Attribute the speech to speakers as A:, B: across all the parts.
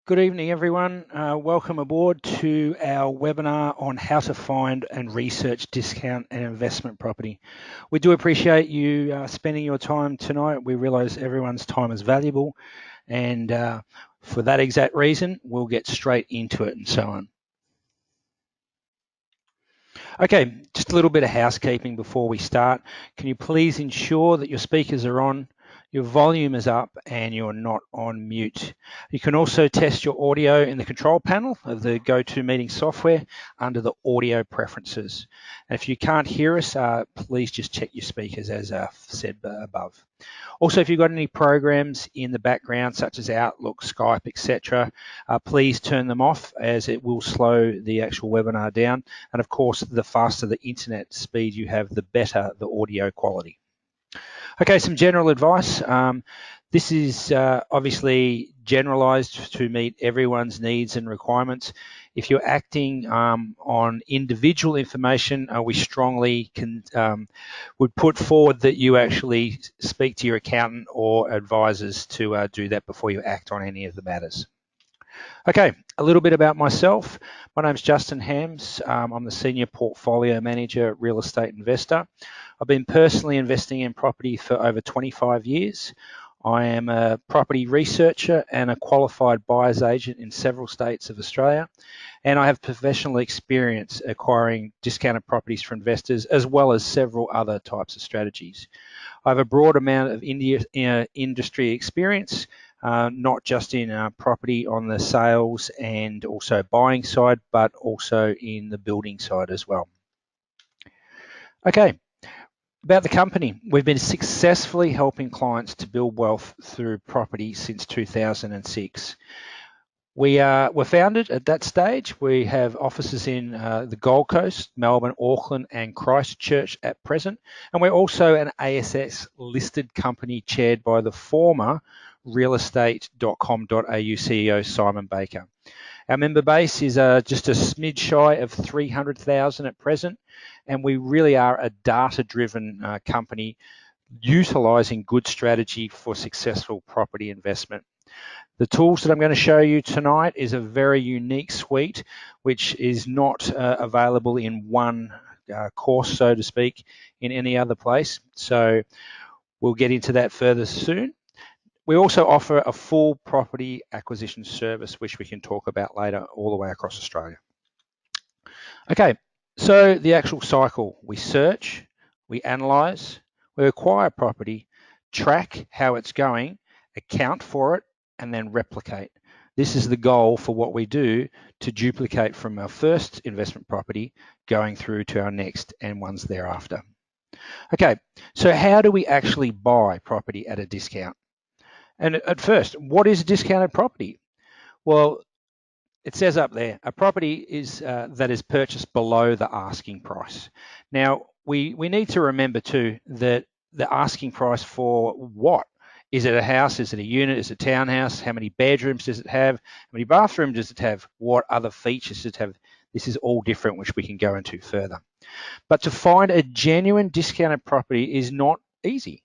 A: Good evening, everyone. Welcome aboard to our webinar on how to find and research discount and investment property. We do appreciate you spending your time tonight. We realise everyone's time is valuable, and for that exact reason, we'll get straight into it and so on. Okay, just a little bit of housekeeping before we start. Can you please ensure that your speakers are on, your volume is up, and you're not on mute? You can also test your audio in the control panel of the GoToMeeting software under the audio preferences. And if you can't hear us, please just check your speakers as said above. Also, if you've got any programs in the background, such as Outlook, Skype, etc., please turn them off, as it will slow the actual webinar down. And of course, the faster the internet speed you have, the better the audio quality. Okay, some general advice. This is obviously generalized to meet everyone's needs and requirements. If you're acting on individual information, we strongly would put forward that you actually speak to your accountant or advisors to do that before you act on any of the matters. Okay, a little bit about myself. My name's Justin Hams. I'm the Senior Portfolio Manager at Real Estate Investor. I've been personally investing in property for over 25 years. I am a property researcher and a qualified buyer's agent in several states of Australia, and I have professional experience acquiring discounted properties for investors, as well as several other types of strategies. I have a broad amount of industry experience, not just in property on the sales and also buying side, but also in the building side as well. Okay. About the company, we've been successfully helping clients to build wealth through property since 2006. We were founded at that stage. We have offices in the Gold Coast, Melbourne, Auckland, and Christchurch at present. And we're also an ASX listed company chaired by the former realestate.com.au CEO, Simon Baker. Our member base is just a smidge shy of 300,000 at present, and we really are a data-driven company utilising good strategy for successful property investment. The tools that I'm going to show you tonight is a very unique suite, which is not available in one course, so to speak, in any other place. So we'll get into that further soon. We also offer a full property acquisition service, which we can talk about later, all the way across Australia. Okay, so the actual cycle: we search, we analyse, we acquire property, track how it's going, account for it, and then replicate. This is the goal for what we do to duplicate from our first investment property going through to our next and ones thereafter. Okay, so how do we actually buy property at a discount? And at first, what is a discounted property? Well, it says up there, a property is that is purchased below the asking price. Now, we need to remember too that the asking price for what? Is it a house? Is it a unit? Is it a townhouse? How many bedrooms does it have? How many bathrooms does it have? What other features does it have? This is all different, which we can go into further. But to find a genuine discounted property is not easy.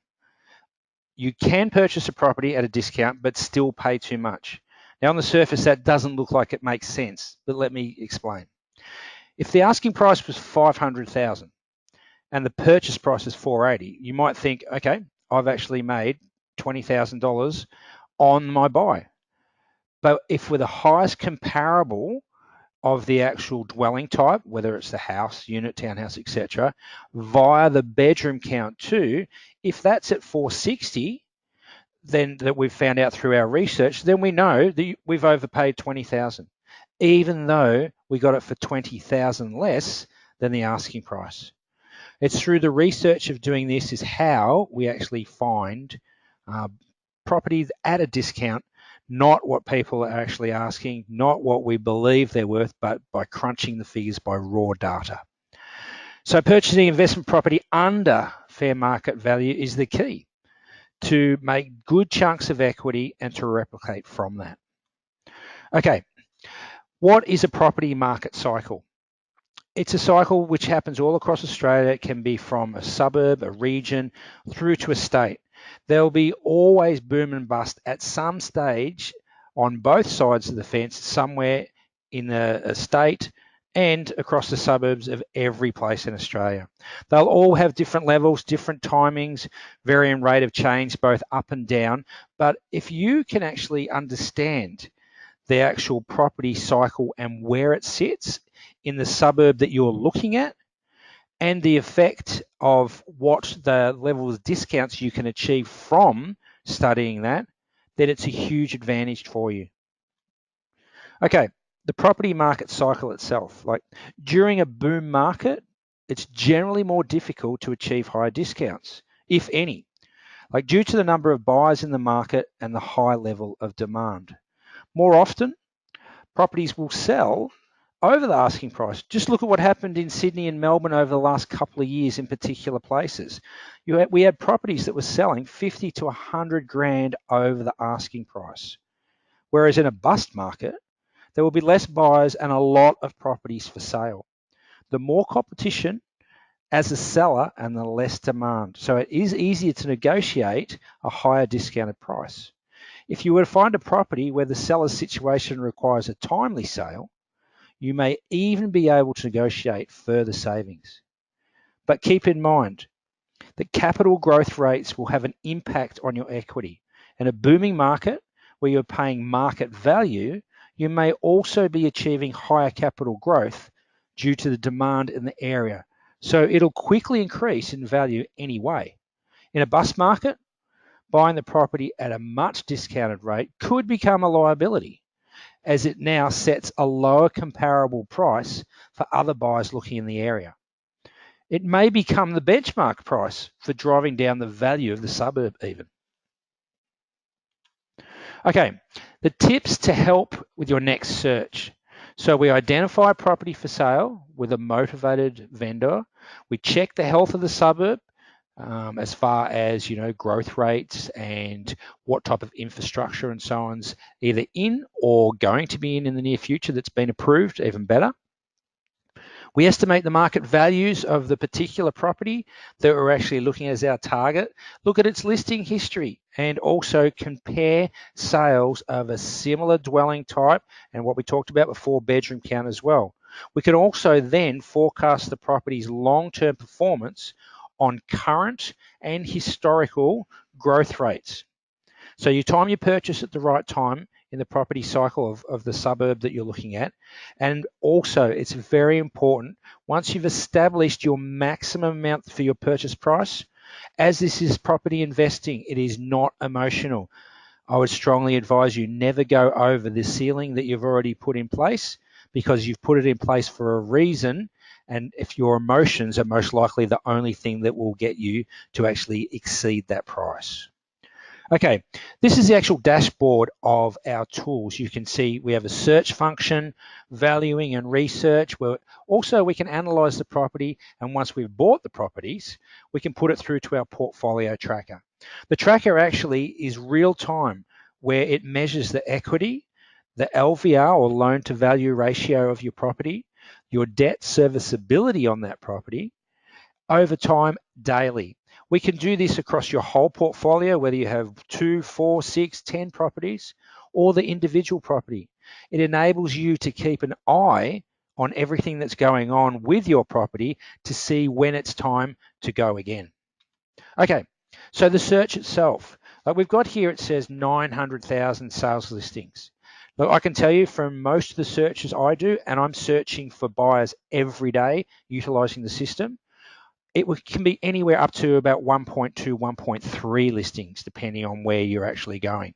A: You can purchase a property at a discount, but still pay too much. Now, on the surface, that doesn't look like it makes sense, but let me explain. If the asking price was $500,000 and the purchase price is $480,000, you might think, okay, I've actually made $20,000 on my buy. But if we're the highest comparable of the actual dwelling type, whether it's the house, unit, townhouse, etc., via the bedroom count too, if that's at 460, then that we've found out through our research, then we know that we've overpaid 20,000, even though we got it for 20,000 less than the asking price. It's through the research of doing this is how we actually find properties at a discount, not what people are actually asking, not what we believe they're worth, but by crunching the figures by raw data. So purchasing investment property under fair market value is the key to make good chunks of equity and to replicate from that. Okay, what is a property market cycle? It's a cycle which happens all across Australia. It can be from a suburb, a region, through to a state. There'll be always boom and bust at some stage on both sides of the fence, somewhere in the estate and across the suburbs of every place in Australia. They'll all have different levels, different timings, varying rate of change, both up and down. But if you can actually understand the actual property cycle and where it sits in the suburb that you're looking at, and the effect of what the level of discounts you can achieve from studying that, then it's a huge advantage for you. Okay, the property market cycle itself. Like during a boom market, it's generally more difficult to achieve higher discounts, if any, like due to the number of buyers in the market and the high level of demand. More often, properties will sell over the asking price. Just look at what happened in Sydney and Melbourne over the last couple of years in particular places. We had properties that were selling 50 to 100 grand over the asking price. Whereas in a bust market, there will be less buyers and a lot of properties for sale. The more competition as a seller and the less demand. So it is easier to negotiate a higher discounted price. If you were to find a property where the seller's situation requires a timely sale, you may even be able to negotiate further savings. But keep in mind that capital growth rates will have an impact on your equity. In a booming market where you're paying market value, you may also be achieving higher capital growth due to the demand in the area. So it'll quickly increase in value anyway. In a bust market, buying the property at a much discounted rate could become a liability, as it now sets a lower comparable price for other buyers looking in the area. It may become the benchmark price for driving down the value of the suburb even. Okay, the tips to help with your next search. So we identify a property for sale with a motivated vendor. We check the health of the suburb as far as, growth rates and what type of infrastructure and so on's either in or going to be in the near future that's been approved, even better. We estimate the market values of the particular property that we're actually looking at as our target, look at its listing history, and also compare sales of a similar dwelling type and what we talked about before, bedroom count as well. We can also then forecast the property's long-term performance on current and historical growth rates. So you time your purchase at the right time in the property cycle of the suburb that you're looking at. And also, it's very important, once you've established your maximum amount for your purchase price, as this is property investing, it is not emotional. I would strongly advise you never go over the ceiling that you've already put in place, because you've put it in place for a reason. And if your emotions are most likely the only thing that will get you to actually exceed that price. Okay, this is the actual dashboard of our tools. You can see we have a search function, valuing and research, where also we can analyze the property, and once we've bought the properties, we can put it through to our portfolio tracker. The tracker actually is real time, where it measures the equity, the LVR or loan to value ratio of your property, your debt serviceability on that property, over time daily. We can do this across your whole portfolio, whether you have 2, 4, 6, 10 properties, or the individual property. It enables you to keep an eye on everything that's going on with your property to see when it's time to go again. Okay, so the search itself. Like we've got here, it says 900,000 sales listings. Look, I can tell you from most of the searches I do, and I'm searching for buyers every day utilizing the system, it can be anywhere up to about 1.2, 1.3 listings, depending on where you're actually going.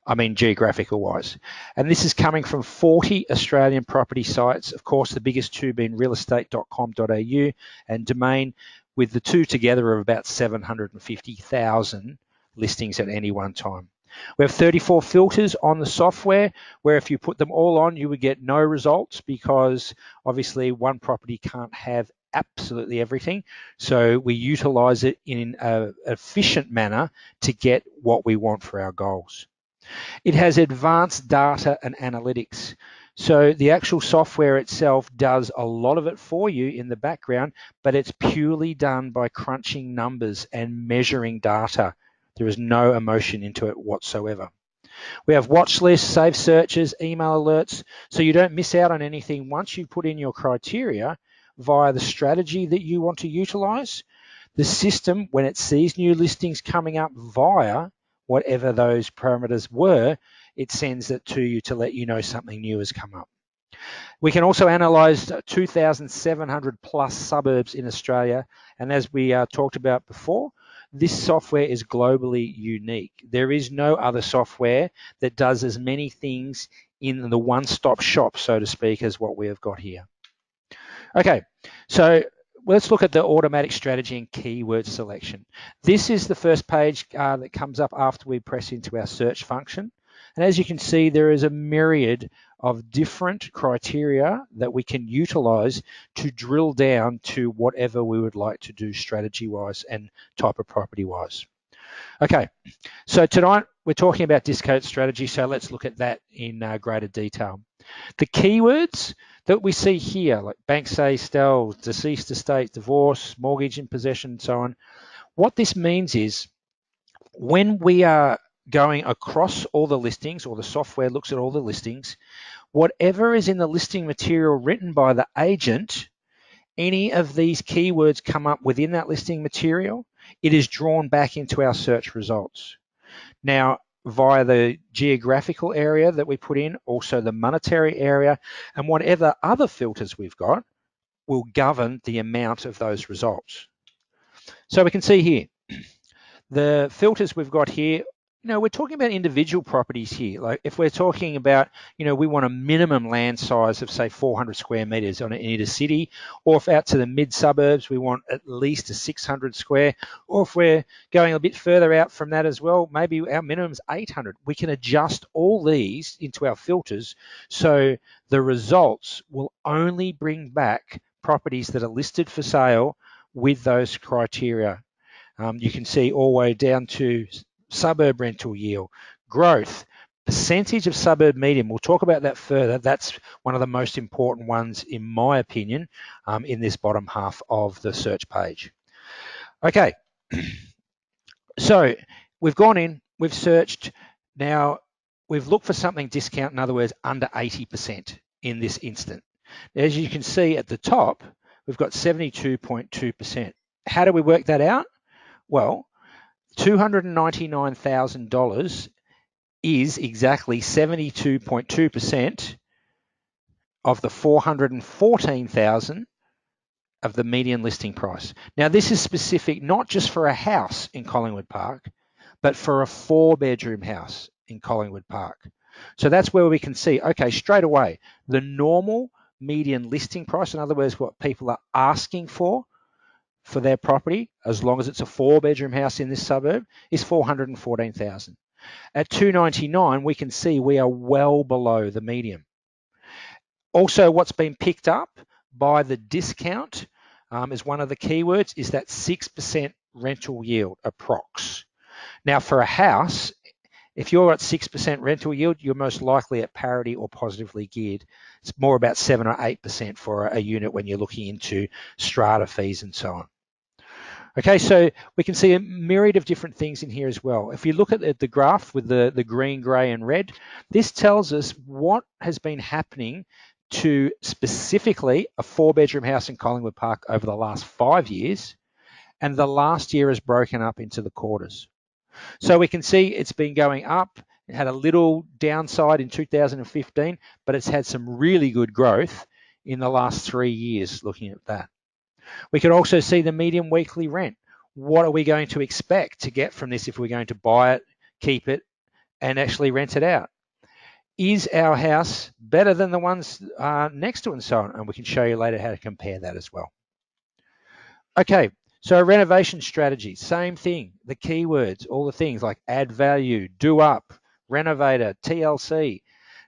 A: I mean, geographical wise. And this is coming from 40 Australian property sites. Of course, the biggest two being realestate.com.au and Domain, with the two together of about 750,000 listings at any one time. We have 34 filters on the software, where if you put them all on, you would get no results, because obviously one property can't have absolutely everything. So we utilize it in an efficient manner to get what we want for our goals. It has advanced data and analytics. So the actual software itself does a lot of it for you in the background, but it's purely done by crunching numbers and measuring data. There is no emotion into it whatsoever. We have watch lists, save searches, email alerts, so you don't miss out on anything once you put in your criteria via the strategy that you want to utilize. The system, when it sees new listings coming up via whatever those parameters were, it sends it to you to let you know something new has come up. We can also analyse 2,700 plus suburbs in Australia, and as we talked about before, this software is globally unique. There is no other software that does as many things in the one-stop shop, so to speak, as what we have got here. Okay, so let's look at the automatic strategy and keyword selection. This is the first page that comes up after we press into our search function. And as you can see, there is a myriad of different criteria that we can utilize to drill down to whatever we would like to do strategy-wise and type of property-wise. Okay, so tonight we're talking about discount strategy, so let's look at that in greater detail. The keywords that we see here, like bank say, stell, deceased estate, divorce, mortgage in possession, and so on, what this means is when we are going across all the listings, or the software looks at all the listings, whatever is in the listing material written by the agent, any of these keywords come up within that listing material, it is drawn back into our search results. Now, via the geographical area that we put in, also the monetary area, and whatever other filters we've got will govern the amount of those results. So we can see here, the filters we've got here, we're talking about individual properties here. Like if we're talking about, we want a minimum land size of say 400 square meters in a city, or if out to the mid suburbs, we want at least a 600 square, or if we're going a bit further out from that as well, maybe our minimum is 800. We can adjust all these into our filters, so the results will only bring back properties that are listed for sale with those criteria. You can see all the way down to suburb rental yield, growth, percentage of suburb median. We'll talk about that further. That's one of the most important ones, in my opinion, in this bottom half of the search page. Okay, so we've gone in, we've searched. Now, we've looked for something discount, in other words, under 80% in this instant. As you can see at the top, we've got 72.2%. How do we work that out? Well, $299,000 is exactly 72.2% of the $414,000 of the median listing price. Now, this is specific not just for a house in Collingwood Park, but for a 4-bedroom house in Collingwood Park. So that's where we can see, okay, straight away, the normal median listing price, in other words, what people are asking for their property, as long as it's a 4-bedroom house in this suburb, is $414,000. At $299,000, we can see we are well below the median. Also, what's been picked up by the discount is one of the keywords, is that 6% rental yield, approx. Now, for a house, if you're at 6% rental yield, you're most likely at parity or positively geared. It's more about 7 or 8% for a unit when you're looking into strata fees and so on. Okay, so we can see a myriad of different things in here as well. If you look at the graph with the green, grey and red, this tells us what has been happening to specifically a 4-bedroom house in Collingwood Park over the last 5 years, and the last year is broken up into the quarters. So we can see it's been going up. It had a little downside in 2015, but it's had some really good growth in the last 3 years looking at that. We can also see the median weekly rent. What are we going to expect to get from this if we're going to buy it, keep it, and actually rent it out? Is our house better than the ones next to it and so on? And we can show you later how to compare that as well. Okay, so a renovation strategy, same thing. The keywords, all the things like add value, do up, renovator, TLC.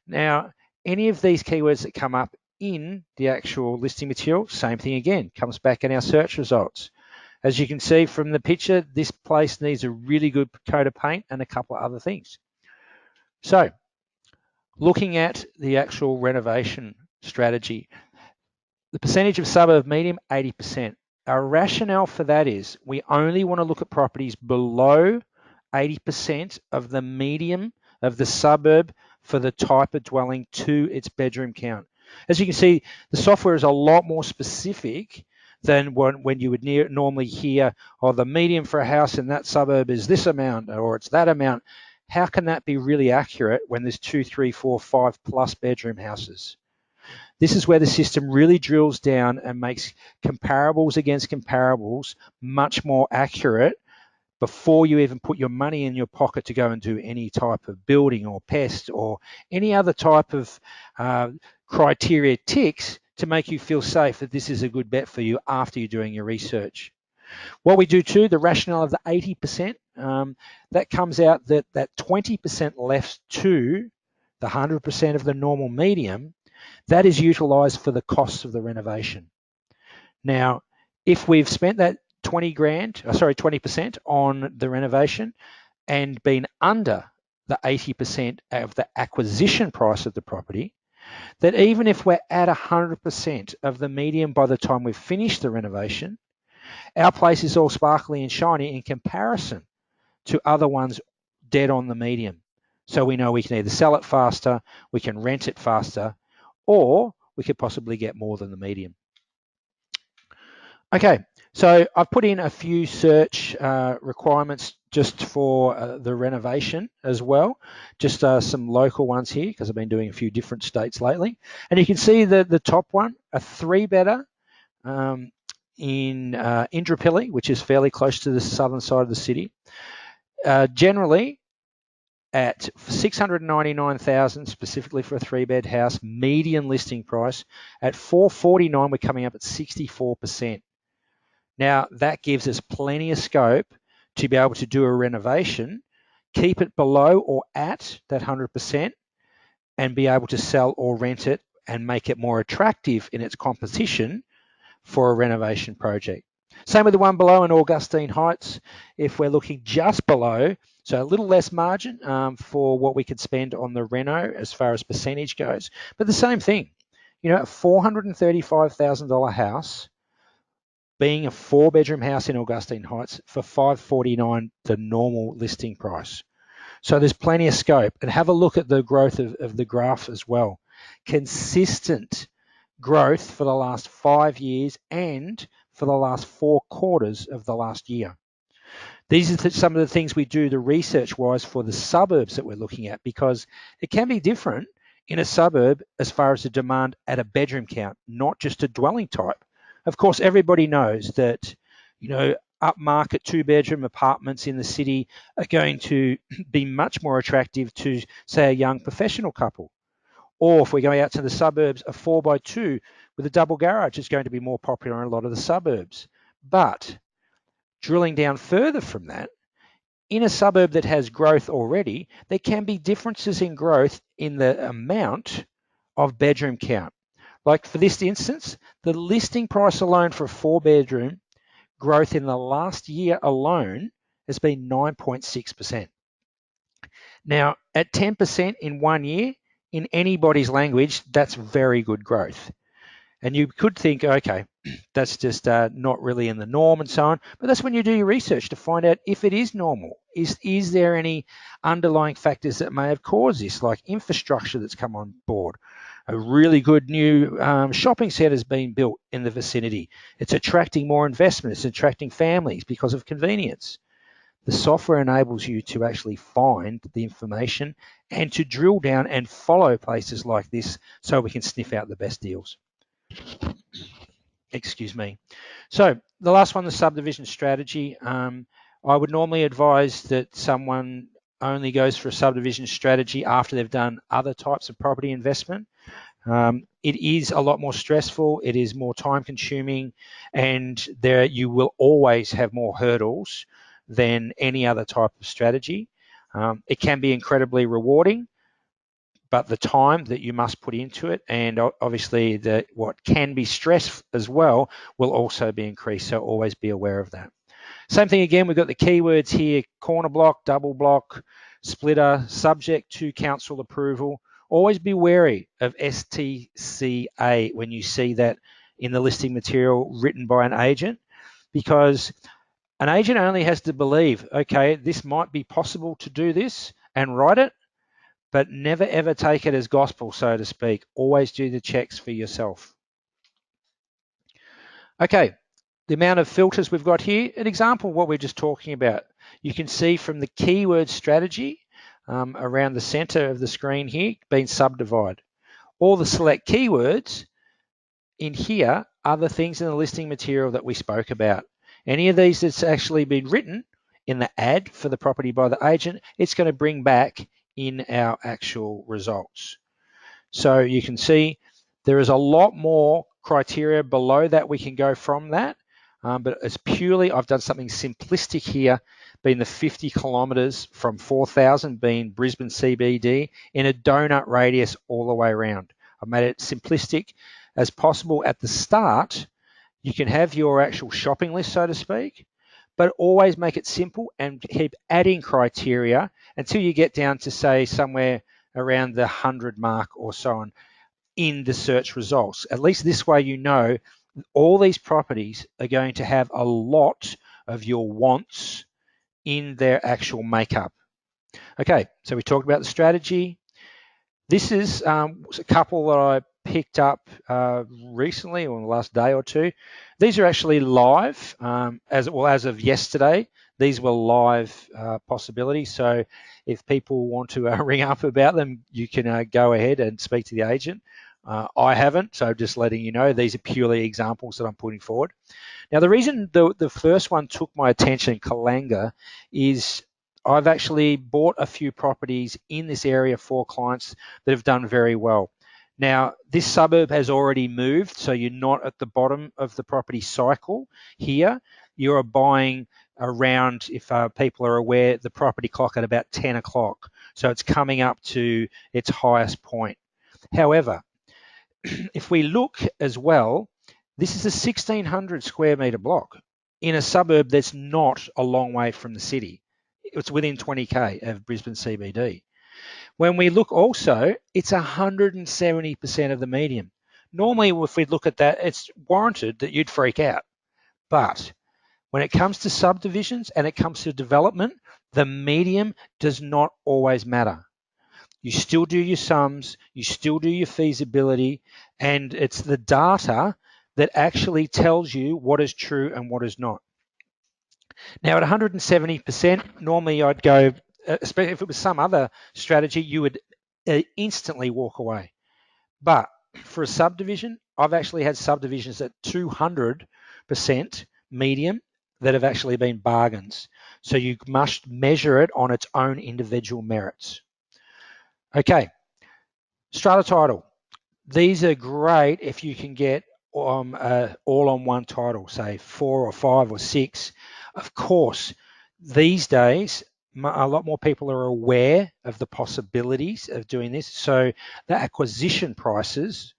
A: Now, any of these keywords that come up in the actual listing material, same thing again, comes back in our search results. As you can see from the picture, this place needs a really good coat of paint and a couple of other things. So, looking at the actual renovation strategy, the percentage of suburb median, 80%. Our rationale for that is we only want to look at properties below 80% of the median of the suburb for the type of dwelling to its bedroom count. As you can see, the software is a lot more specific than when you would normally hear, oh, the median for a house in that suburb is this amount or it's that amount. How can that be really accurate when there's 2, 3, 4, 5 plus bedroom houses? This is where the system really drills down and makes comparables against comparables much more accurate before you even put your money in your pocket to go and do any type of building or pest or any other type of criteria ticks to make you feel safe that this is a good bet for you after you're doing your research. What we do too, the rationale of the 80%, that comes out that 20% left to the 100% of the normal medium, that is utilised for the costs of the renovation. Now, if we've spent that 20% on the renovation and been under the 80% of the acquisition price of the property, that even if we're at 100% of the median by the time we've finished the renovation, our place is all sparkly and shiny in comparison to other ones dead on the median. So we know we can either sell it faster, we can rent it faster, or we could possibly get more than the median. Okay, so I've put in a few search requirements just for the renovation as well, just some local ones here because I've been doing a few different states lately. And you can see the top one, a 3-bedder in Indooroopilly, which is fairly close to the southern side of the city. Generally at $699,000 specifically for a 3-bed house, median listing price. At $449,000, we're coming up at 64%. Now, that gives us plenty of scope to be able to do a renovation, keep it below or at that 100%, and be able to sell or rent it and make it more attractive in its competition for a renovation project. Same with the one below in Augustine Heights. If we're looking just below, so a little less margin for what we could spend on the reno as far as percentage goes, but the same thing. You know, a $435,000 house, being a 4-bedroom house in Augustine Heights for $549,000, the normal listing price. So there's plenty of scope. And have a look at the growth of the graph as well. Consistent growth for the last 5 years and for the last 4 quarters of the last year. These are some of the things we do the research-wise for the suburbs that we're looking at, because it can be different in a suburb as far as the demand at a bedroom count, not just a dwelling type. Of course, everybody knows that, you know, upmarket 2-bedroom apartments in the city are going to be much more attractive to, say, a young professional couple. Or if we're going out to the suburbs, a 4x2 with a double garage is going to be more popular in a lot of the suburbs. But drilling down further from that, in a suburb that has growth already, there can be differences in growth in the amount of bedroom count. Like for this instance, the listing price alone for a 4-bedroom growth in the last year alone has been 9.6%. Now, at 10% in 1 year, in anybody's language, that's very good growth. And you could think, okay, that's just not really in the norm and so on. But that's when you do your research to find out if it is normal. Is there any underlying factors that may have caused this, like infrastructure that's come on board? A really good new shopping centre has been built in the vicinity. It's attracting more investment. It's attracting families because of convenience. The software enables you to actually find the information and to drill down and follow places like this so we can sniff out the best deals. Excuse me. So the last one, the subdivision strategy. I would normally advise that someone only goes for a subdivision strategy after they've done other types of property investment. It is a lot more stressful, it is more time consuming, and there you will always have more hurdles than any other type of strategy. It can be incredibly rewarding, but the time that you must put into it, and obviously what can be stress as well, will also be increased, so always be aware of that. Same thing again, we've got the keywords here: corner block, double block, splitter, subject to council approval. Always be wary of STCA when you see that in the listing material written by an agent, because an agent only has to believe, okay, this might be possible to do this and write it, but never ever take it as gospel, so to speak. Always do the checks for yourself. Okay, the amount of filters we've got here, an example of what we're just talking about. You can see from the keyword strategy around the center of the screen here being subdivided. All the select keywords in here are the things in the listing material that we spoke about. Any of these that's actually been written in the ad for the property by the agent, it's going to bring back in our actual results. So you can see there is a lot more criteria below that we can go from that, but it's purely, I've done something simplistic here, being the 50 kilometers from 4,000 being Brisbane CBD in a donut radius all the way around. I've made it simplistic as possible at the start. You can have your actual shopping list, so to speak, but always make it simple and keep adding criteria until you get down to, say, somewhere around the 100 mark or so on in the search results. At least this way you know all these properties are going to have a lot of your wants in their actual makeup. Okay, so we talked about the strategy. This is a couple that I picked up recently, or in the last day or two. These are actually live, as of yesterday. These were live possibilities. So if people want to ring up about them, you can go ahead and speak to the agent. I haven't, so just letting you know, these are purely examples that I'm putting forward. Now, the reason the first one took my attention, Kalanga, is I've actually bought a few properties in this area for clients that have done very well. Now, this suburb has already moved, so you're not at the bottom of the property cycle here. You're buying around, if people are aware, the property clock at about 10 o'clock. So it's coming up to its highest point. However, if we look as well, this is a 1,600 square metre block in a suburb that's not a long way from the city. It's within 20k of Brisbane CBD. When we look also, it's 170% of the median. Normally, if we look at that, it's warranted that you'd freak out. But when it comes to subdivisions and it comes to development, the median does not always matter. You still do your sums, you still do your feasibility, and it's the data that actually tells you what is true and what is not. Now, at 170%, normally I'd go, especially if it was some other strategy, you would instantly walk away. But for a subdivision, I've actually had subdivisions at 200% median that have actually been bargains. So you must measure it on its own individual merits. Okay, strata title. These are great if you can get all on one title, say 4 or 5 or 6. Of course, these days, a lot more people are aware of the possibilities of doing this. So the acquisition prices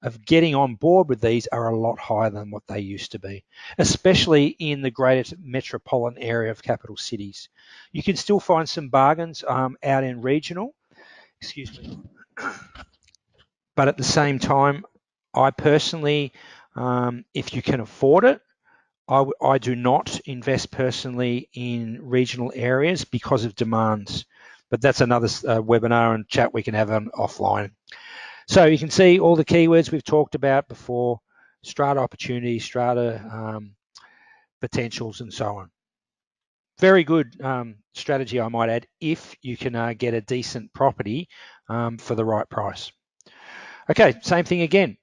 A: of getting on board with these are a lot higher than what they used to be, especially in the greater metropolitan area of capital cities. You can still find some bargains out in regional. Excuse me. But at the same time, I personally, if you can afford it, I do not invest personally in regional areas because of demands. But that's another webinar and chat we can have on offline. So you can see all the keywords we've talked about before: strata opportunities, strata potentials, and so on. Very good strategy, I might add, if you can get a decent property for the right price. Okay, same thing again.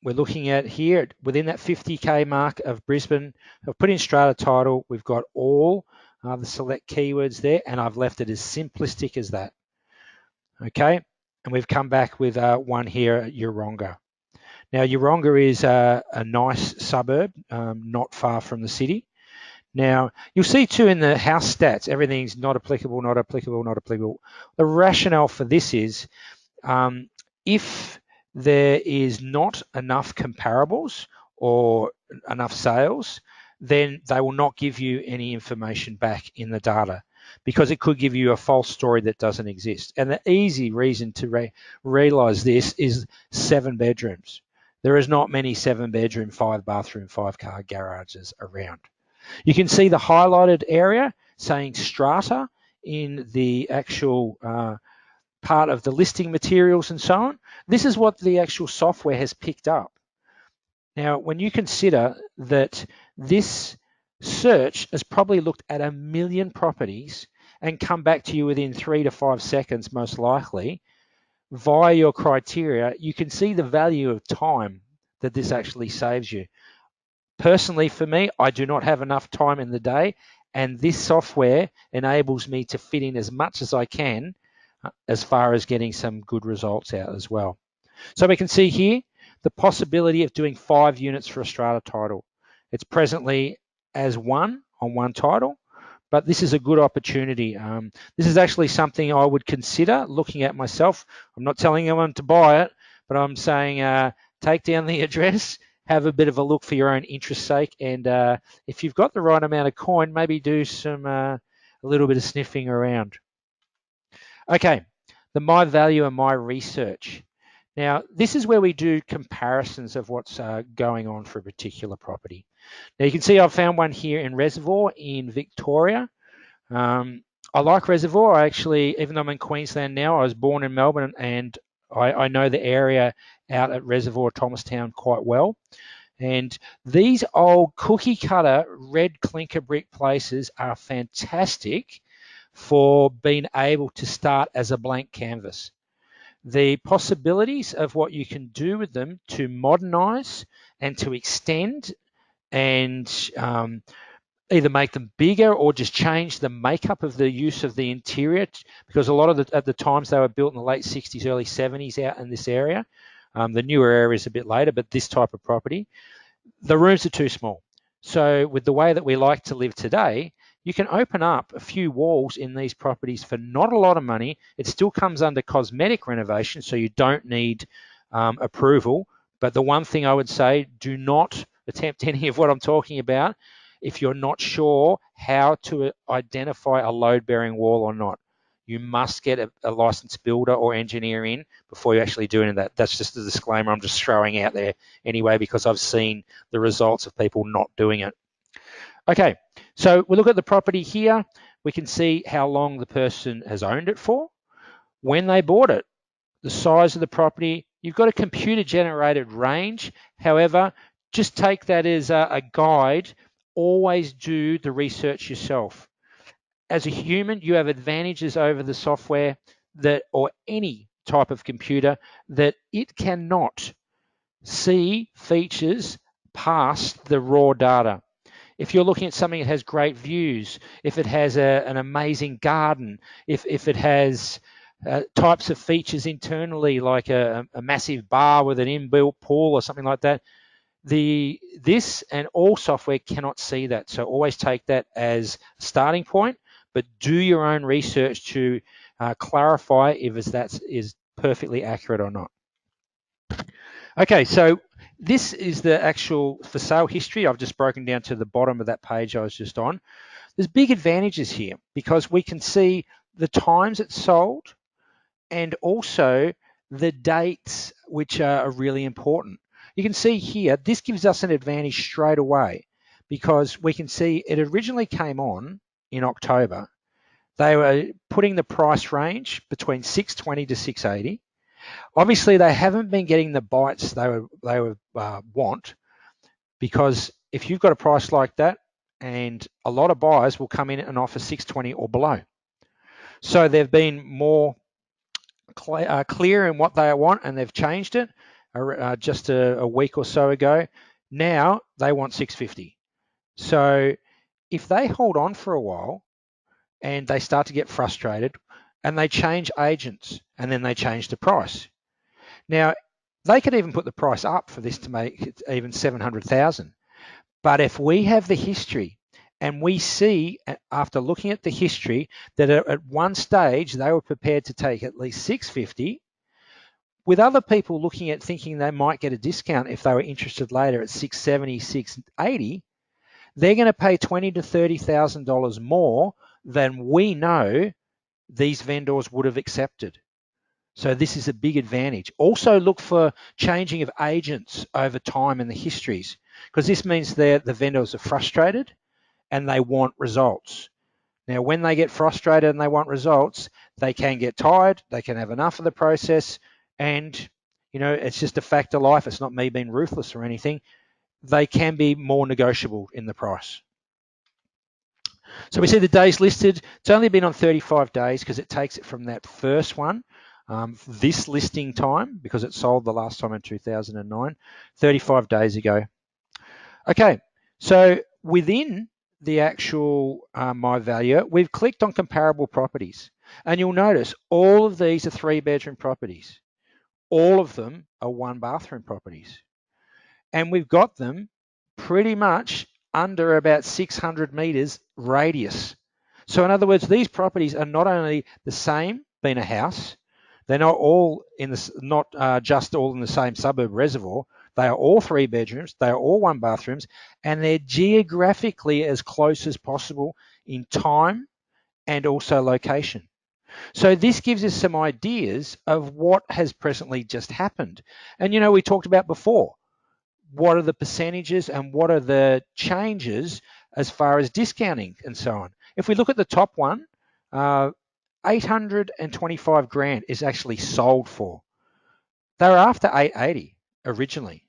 A: We're looking at here within that 50k mark of Brisbane. I've put in strata title. We've got all the select keywords there, and I've left it as simplistic as that. Okay, and we've come back with one here at Yeronga. Now, Yeronga is a nice suburb, not far from the city. Now, you'll see too in the house stats, everything's not applicable, not applicable, not applicable. The rationale for this is if there is not enough comparables or enough sales, then they will not give you any information back in the data because it could give you a false story that doesn't exist. And the easy reason to realize this is 7 bedrooms. There is not many 7-bedroom, 5-bathroom, 5-car garages around. You can see the highlighted area saying strata in the actual part of the listing materials and so on. This is what the actual software has picked up. Now, when you consider that this search has probably looked at 1 million properties and come back to you within 3 to 5 seconds, most likely, via your criteria, you can see the value of time that this actually saves you. Personally, for me, I do not have enough time in the day, and this software enables me to fit in as much as I can as far as getting some good results out as well. So we can see here the possibility of doing 5 units for a strata title. It's presently as one on one title, but this is a good opportunity. This is actually something I would consider looking at myself. I'm not telling anyone to buy it, but I'm saying take down the address, have a bit of a look for your own interest sake, and if you've got the right amount of coin, maybe do some a little bit of sniffing around. Okay, the my value and my research. Now, this is where we do comparisons of what's going on for a particular property. Now, you can see I've found one here in Reservoir in Victoria. I like Reservoir. I actually, even though I'm in Queensland now, I was born in Melbourne, and I know the area out at Reservoir, Thomastown, quite well. And these old cookie cutter red clinker brick places are fantastic for being able to start as a blank canvas. The possibilities of what you can do with them to modernize and to extend and either make them bigger or just change the makeup of the use of the interior, because a lot of at the times they were built in the late 60s, early 70s out in this area. The newer area is a bit later, but this type of property, the rooms are too small. So with the way that we like to live today, you can open up a few walls in these properties for not a lot of money. It still comes under cosmetic renovation, so you don't need approval. But the one thing I would say, do not attempt any of what I'm talking about if you're not sure how to identify a load-bearing wall or not. You must get a licensed builder or engineer in before you actually do any of that. That's just a disclaimer I'm just throwing out there anyway, because I've seen the results of people not doing it. Okay, so we look at the property here. We can see how long the person has owned it for, when they bought it, the size of the property. You've got a computer-generated range. However, just take that as a guide. Always do the research yourself. As a human, you have advantages over the software that, or any type of computer, that it cannot see features past the raw data. If you're looking at something that has great views, if it has an amazing garden, if it has types of features internally like a massive bar with an inbuilt pool or something like that, this and all software cannot see that. So always take that as a starting point, but do your own research to clarify if that is perfectly accurate or not. Okay, so this is the actual for sale history. I've just broken down to the bottom of that page I was just on. There's big advantages here because we can see the times it's sold and also the dates, which are really important. You can see here, this gives us an advantage straight away because we can see it originally came on in October. They were putting the price range between 620 to 680. Obviously, they haven't been getting the bites they want, because if you've got a price like that, and a lot of buyers will come in and offer 620 or below. So they've been more clear in what they want, and they've changed it just a week or so ago. Now they want 650. So if they hold on for a while and they start to get frustrated and they change agents and then they change the price. Now, they could even put the price up for this to make it even 700,000. But if we have the history and we see, after looking at the history, that at one stage they were prepared to take at least 650, with other people looking at thinking they might get a discount if they were interested later at 670, 680, they're going to pay $20,000 to $30,000 more than we know these vendors would have accepted. So this is a big advantage. Also look for changing of agents over time in the histories, because this means the vendors are frustrated and they want results. Now, when they get frustrated and they want results, they can get tired, they can have enough of the process, and it's just a fact of life. It's not me being ruthless or anything. They can be more negotiable in the price. So we see the days listed. It's only been on 35 days because it takes it from that first one, this listing time, because it sold the last time in 2009, 35 days ago. Okay, so within the actual My Valuer, we've clicked on comparable properties, and you'll notice all of these are 3-bedroom properties. All of them are 1-bathroom properties, and we've got them pretty much under about 600 meters radius. So in other words, these properties are not only the same being a house, they're not all in this, not just all in the same suburb Reservoir. They are all 3 bedrooms, they are all 1 bathrooms, and they're geographically as close as possible in time and also location. So this gives us some ideas of what has presently just happened. And we talked about before, what are the percentages and what are the changes as far as discounting and so on. If we look at the top one, 825 grand is actually sold for. They were after 880 originally.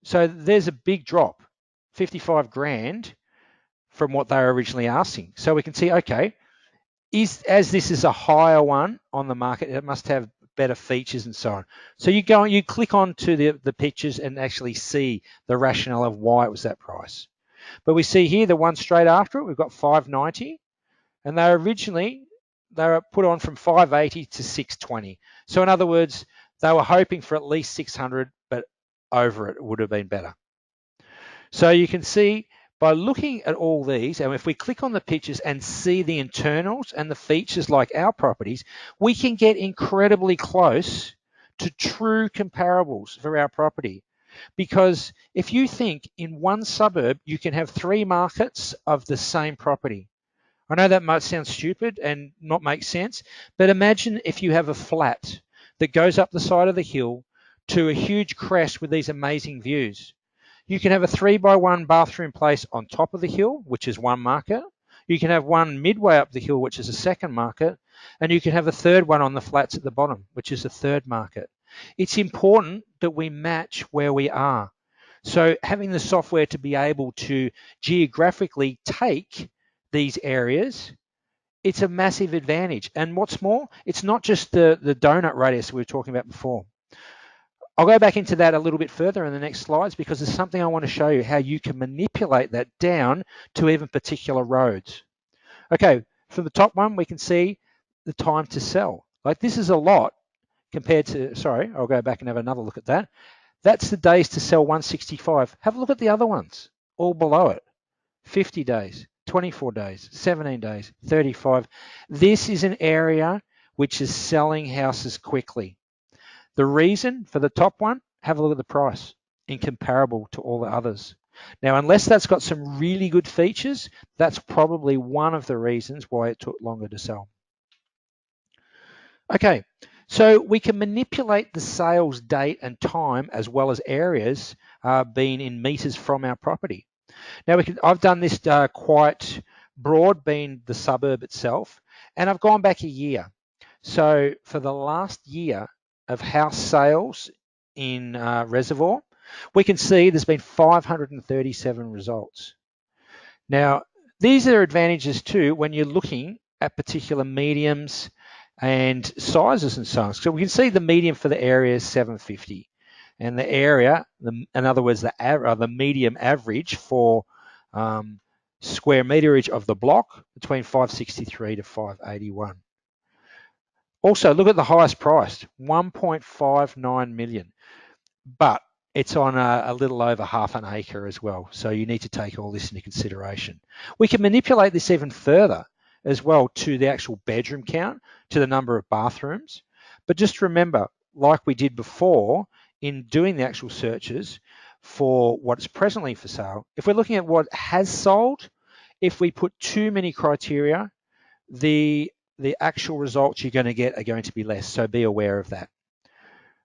A: So there's a big drop, 55 grand from what they were originally asking. So we can see, okay, as this is a higher one on the market, it must have better features and so on. So you click on to the pictures and actually see the rationale of why it was that price. But we see here the one straight after it, we've got 590, and they were put on from 580 to 620. So in other words, they were hoping for at least 600, but over it would have been better. So you can see by looking at all these, and if we click on the pictures and see the internals and the features like our properties, we can get incredibly close to true comparables for our property. Because if you think in one suburb, you can have 3 markets of the same property. I know that might sound stupid and not make sense, but imagine if you have a flat that goes up the side of the hill to a huge crest with these amazing views. You can have a 3-by-1 bathroom place on top of the hill, which is one market. You can have one midway up the hill, which is a second market. And you can have a third one on the flats at the bottom, which is a third market. It's important that we match where we are. So having the software to be able to geographically take these areas, it's a massive advantage. And what's more, it's not just the donut radius we were talking about before. I'll go back into that a little bit further in the next slides because there's something I want to show you how you can manipulate that down to even particular roads. Okay, for the top one, we can see the time to sell. Like this is a lot compared to, sorry, I'll go back and have another look at that. That's the days to sell 165. Have a look at the other ones, all below it. 50 days, 24 days, 17 days, 35. This is an area which is selling houses quickly. The reason for the top one, have a look at the price in comparable to all the others. Now, unless that's got some really good features, that's probably one of the reasons why it took longer to sell. Okay, so we can manipulate the sales date and time as well as areas being in meters from our property. Now, I've done this quite broad, being the suburb itself, and I've gone back a year. So for the last year of house sales in Reservoir, we can see there's been 537 results. Now, these are advantages too when you're looking at particular mediums and sizes and so on. So we can see the medium for the area is 750, and the area, in other words, the medium average for square meterage of the block between 563 to 581. Also, look at the highest priced, 1.59 million, but it's on a little over half an acre as well. So you need to take all this into consideration. We can manipulate this even further as well to the actual bedroom count, to the number of bathrooms. But just remember, like we did before in doing the actual searches for what's presently for sale, if we're looking at what has sold, if we put too many criteria, the actual results you're going to get are going to be less, so be aware of that.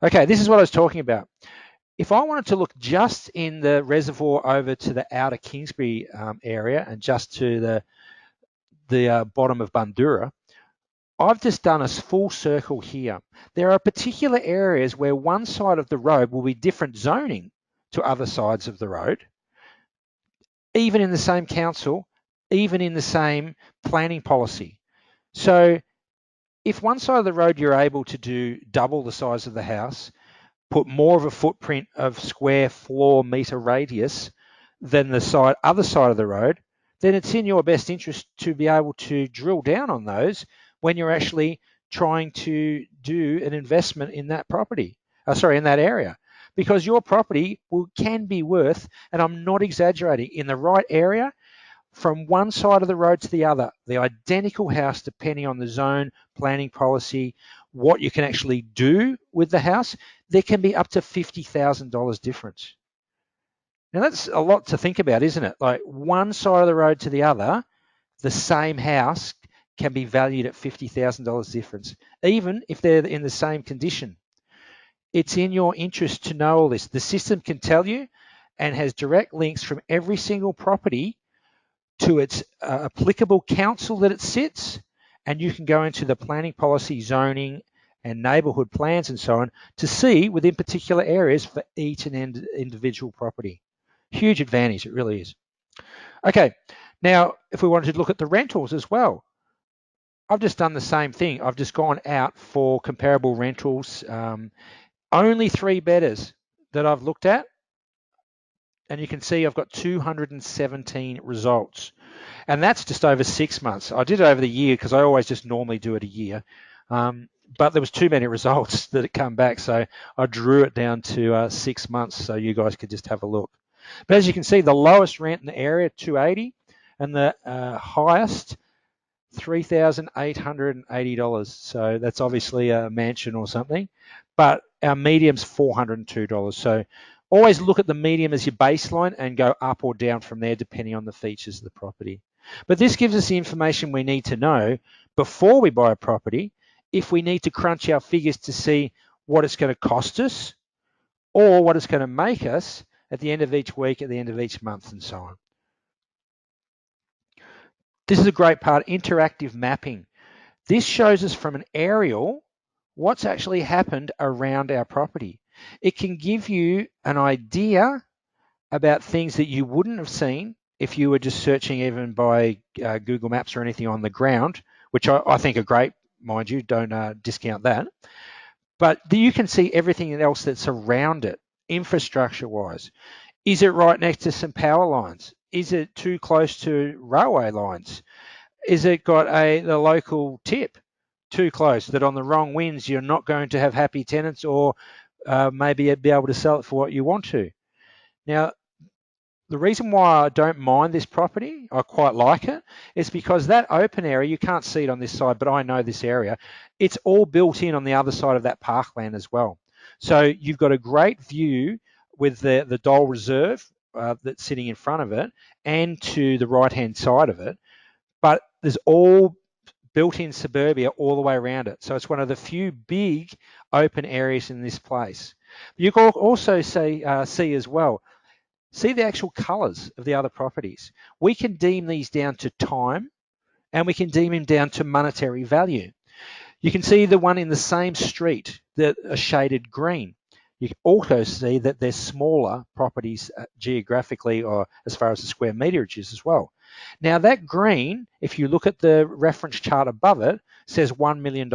A: Okay, this is what I was talking about. If I wanted to look just in the Reservoir over to the outer Kingsbury area and just to the bottom of Bundoora, I've just done a full circle here. There are particular areas where one side of the road will be different zoning to other sides of the road, even in the same council, even in the same planning policy. So if one side of the road you're able to do double the size of the house, put more of a footprint of square floor meter radius than the other side of the road, then it's in your best interest to be able to drill down on those when you're actually trying to do an investment in that property, in that area. Because your property can be worth, and I'm not exaggerating, in the right area, from one side of the road to the other, the identical house, depending on the zone, planning policy, what you can actually do with the house, there can be up to $50,000 difference. Now that's a lot to think about, isn't it? Like one side of the road to the other, the same house can be valued at $50,000 difference, even if they're in the same condition. It's in your interest to know all this. The system can tell you and has direct links from every single property to its applicable council that it sits, and you can go into the planning policy, zoning, and neighbourhood plans and so on to see within particular areas for each and individual property. Huge advantage, it really is. Okay, now if we wanted to look at the rentals as well, I've just done the same thing. I've just gone out for comparable rentals. Only 3-bedders that I've looked at, and you can see I've got 217 results. And that's just over 6 months. I did it over the year because I always just normally do it a year. But there was too many results that had come back, so I drew it down to 6 months so you guys could just have a look. But as you can see, the lowest rent in the area, $280, and the highest, $3,880. So that's obviously a mansion or something. But our medium's $402. So always look at the medium as your baseline and go up or down from there depending on the features of the property. But this gives us the information we need to know before we buy a property if we need to crunch our figures to see what it's going to cost us or what it's going to make us at the end of each week, at the end of each month, and so on. This is a great part, interactive mapping. This shows us from an aerial what's actually happened around our property. It can give you an idea about things that you wouldn't have seen if you were just searching even by Google Maps or anything on the ground, which I think are great, mind you, don't discount that. But you can see everything else that's around it, infrastructure-wise. Is it right next to some power lines? Is it too close to railway lines? Is it got the local tip too close that on the wrong winds you're not going to have happy tenants or maybe be able to sell it for what you want to? Now, the reason why I don't mind this property, I quite like it, is because that open area, you can't see it on this side, but I know this area, it's all built in on the other side of that parkland as well. So you've got a great view with the Dole Reserve that's sitting in front of it and to the right-hand side of it, but there's all built-in suburbia all the way around it. So it's one of the few big open areas in this place. You can also see as well, see the actual colours of the other properties. We can deem these down to time and we can deem them down to monetary value. You can see the one in the same street that are shaded green. You can also see that they're smaller properties geographically or as far as the square meterage is as well. Now that green, if you look at the reference chart above it, says $1 million.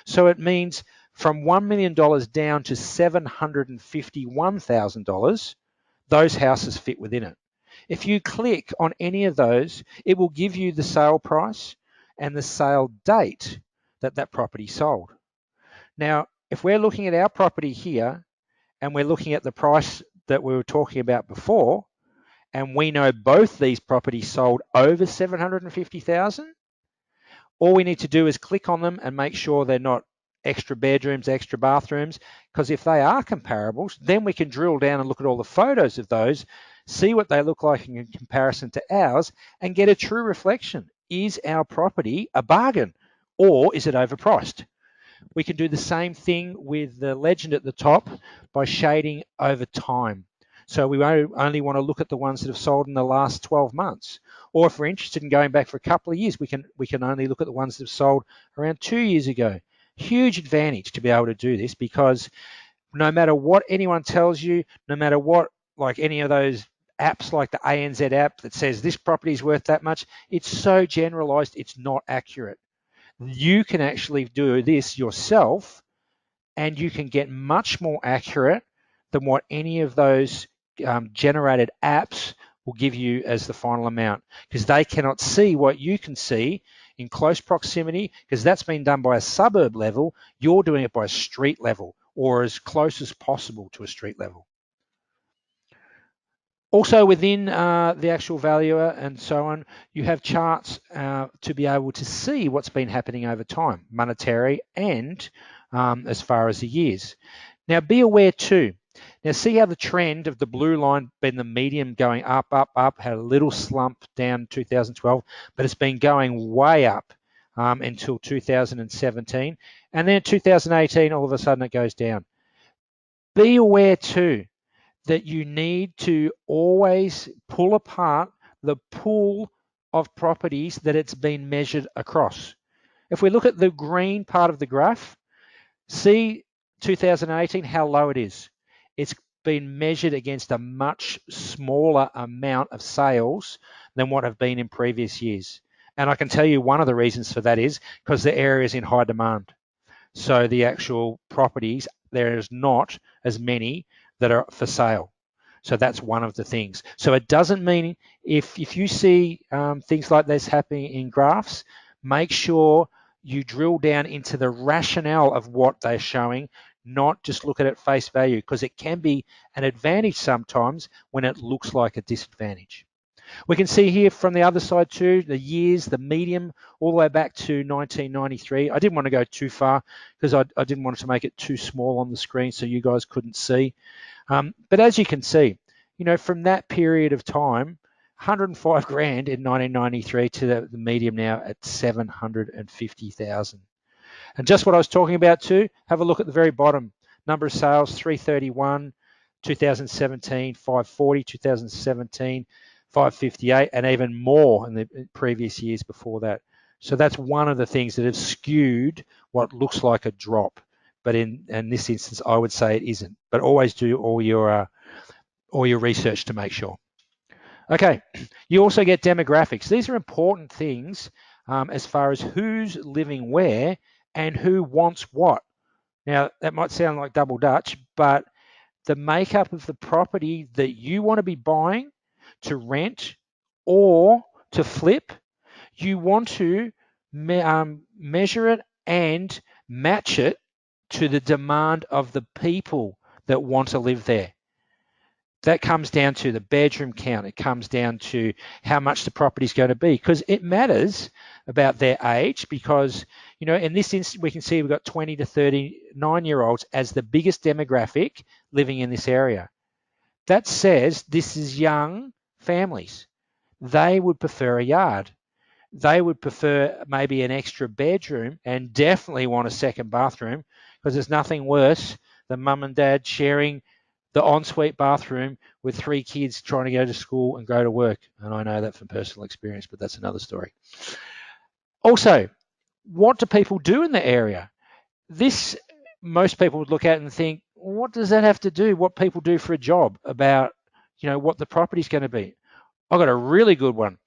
A: So it means from $1 million down to $751,000, those houses fit within it. If you click on any of those, it will give you the sale price and the sale date that that property sold. Now, if we're looking at our property here and we're looking at the price that we were talking about before, and we know both these properties sold over 750,000, all we need to do is click on them and make sure they're not extra bedrooms, extra bathrooms, because if they are comparables, then we can drill down and look at all the photos of those, see what they look like in comparison to ours, and get a true reflection. Is our property a bargain or is it overpriced? We can do the same thing with the legend at the top by shading over time. So we only want to look at the ones that have sold in the last 12 months. Or if we're interested in going back for a couple of years, we can only look at the ones that have sold around 2 years ago. Huge advantage to be able to do this, because no matter what anyone tells you, no matter what, like any of those apps like the ANZ app that says this property is worth that much, it's so generalized, it's not accurate. You can actually do this yourself, and you can get much more accurate than what any of those generated apps will give you as the final amount, because they cannot see what you can see in close proximity, because that's been done by a suburb level. You're doing it by a street level, or as close as possible to a street level. Also within the actual valuer and so on, you have charts to be able to see what's been happening over time, monetary and as far as the years. Now be aware too. Now see how the trend of the blue line been the medium going up, up, up, had a little slump down 2012, but it's been going way up until 2017. And then 2018, all of a sudden it goes down. Be aware too that you need to always pull apart the pool of properties that it's been measured across. If we look at the green part of the graph, see 2018, how low it is. It's been measured against a much smaller amount of sales than what have been in previous years. And I can tell you one of the reasons for that is because the area is in high demand. So the actual properties, there is not as many that are for sale. So that's one of the things. So it doesn't mean if you see things like this happening in graphs, make sure you drill down into the rationale of what they're showing, not just look at it face value, because it can be an advantage sometimes when it looks like a disadvantage. We can see here from the other side too, the years, the medium, all the way back to 1993. I didn't want to go too far because I didn't want to make it too small on the screen so you guys couldn't see. But as you can see, you know, from that period of time, 105 grand in 1993 to the medium now at 750,000. And just what I was talking about too, have a look at the very bottom. Number of sales, 331, 2017, 540, 2017, 558, and even more in the previous years before that. So that's one of the things that have skewed what looks like a drop. But in this instance, I would say it isn't. But always do all your research to make sure. Okay, you also get demographics. These are important things as far as who's living where and who wants what. Now, that might sound like double Dutch, but the makeup of the property that you want to be buying to rent or to flip, you want to measure it and match it to the demand of the people that want to live there. That comes down to the bedroom count. It comes down to how much the property is going to be, because it matters about their age, because, you know, in this instance, we can see we've got 20 to 39-year-olds as the biggest demographic living in this area. That says this is young families. They would prefer a yard. They would prefer maybe an extra bedroom and definitely want a second bathroom, because there's nothing worse than mum and dad sharing the ensuite bathroom with 3 kids trying to go to school and go to work. And I know that from personal experience, but that's another story. Also, what do people do in the area? This, most people would look at and think, what does that have to do, what people do for a job, about, you know, what the property's going to be? I've got a really good one.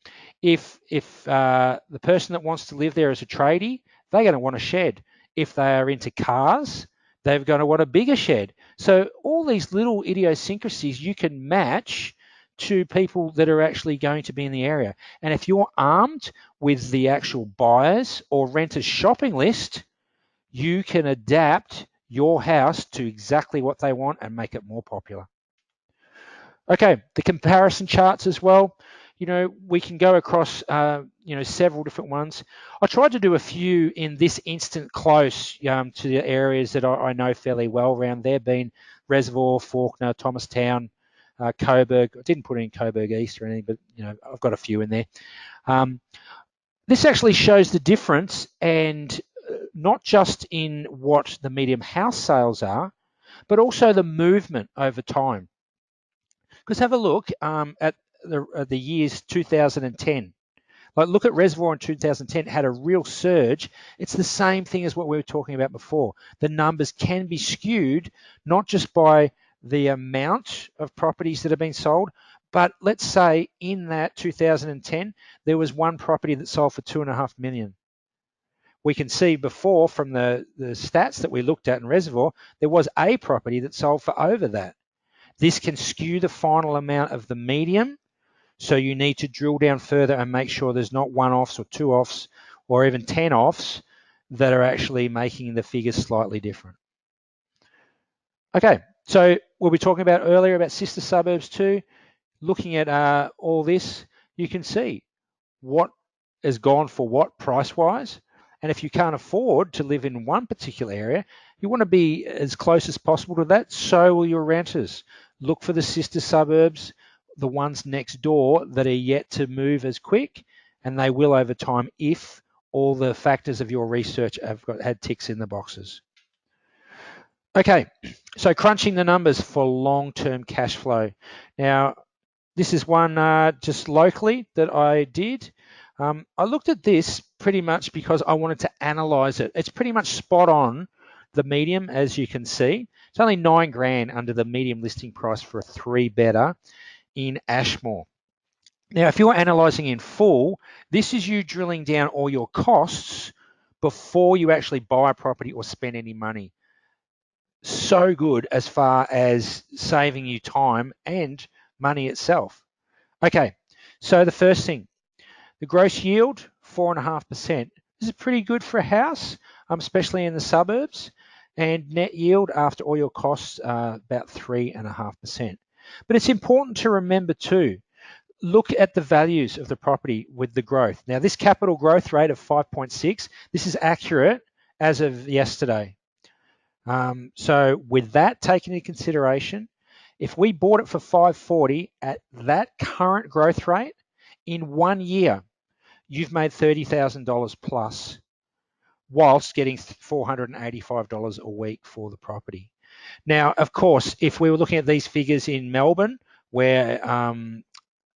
A: If the person that wants to live there is a tradie, they're going to want a shed. If they are into cars, they're going to want a bigger shed. So all these little idiosyncrasies you can match to people that are actually going to be in the area. And if you're armed with the actual buyers or renters shopping list, you can adapt your house to exactly what they want and make it more popular. Okay, the comparison charts as well. You know, we can go across, you know, several different ones. I tried to do a few in this instant close to the areas that I know fairly well around there, being Reservoir, Fawkner, Thomastown, Coburg. I didn't put in Coburg East or anything, but, you know, I've got a few in there. This actually shows the difference, and not just in what the medium house sales are, but also the movement over time. Because have a look at the years 2010. Like, look at Reservoir in 2010, had a real surge. It's the same thing as what we were talking about before. The numbers can be skewed, not just by the amount of properties that have been sold, but let's say in that 2010, there was one property that sold for $2.5 million. We can see before from the stats that we looked at in Reservoir, there was a property that sold for over that. This can skew the final amount of the medium. So you need to drill down further and make sure there's not one offs or two offs or even 10 offs that are actually making the figures slightly different. Okay, so we'll be talking about earlier about sister suburbs too. Looking at all this, you can see what is gone for what price-wise. And if you can't afford to live in one particular area, you want to be as close as possible to that. So will your renters. Look for the sister suburbs, the ones next door that are yet to move as quick, and they will over time if all the factors of your research have had ticks in the boxes. Okay, so crunching the numbers for long-term cash flow. Now, this is one just locally that I did. I looked at this pretty much because I wanted to analyze it. It's pretty much spot on the medium, as you can see. It's only $9,000 under the medium listing price for a 3-bedder in Ashmore. Now, if you're analyzing in full, this is you drilling down all your costs before you actually buy a property or spend any money. So good as far as saving you time and money itself. Okay, so the first thing, the gross yield, 4.5%. This is pretty good for a house, especially in the suburbs. And net yield after all your costs, about 3.5%. But it's important to remember too, look at the values of the property with the growth. Now, this capital growth rate of 5.6, this is accurate as of yesterday. So with that taken into consideration, if we bought it for 540 at that current growth rate, in 1 year, you've made $30,000 plus, whilst getting $485 a week for the property. Now, of course, if we were looking at these figures in Melbourne, where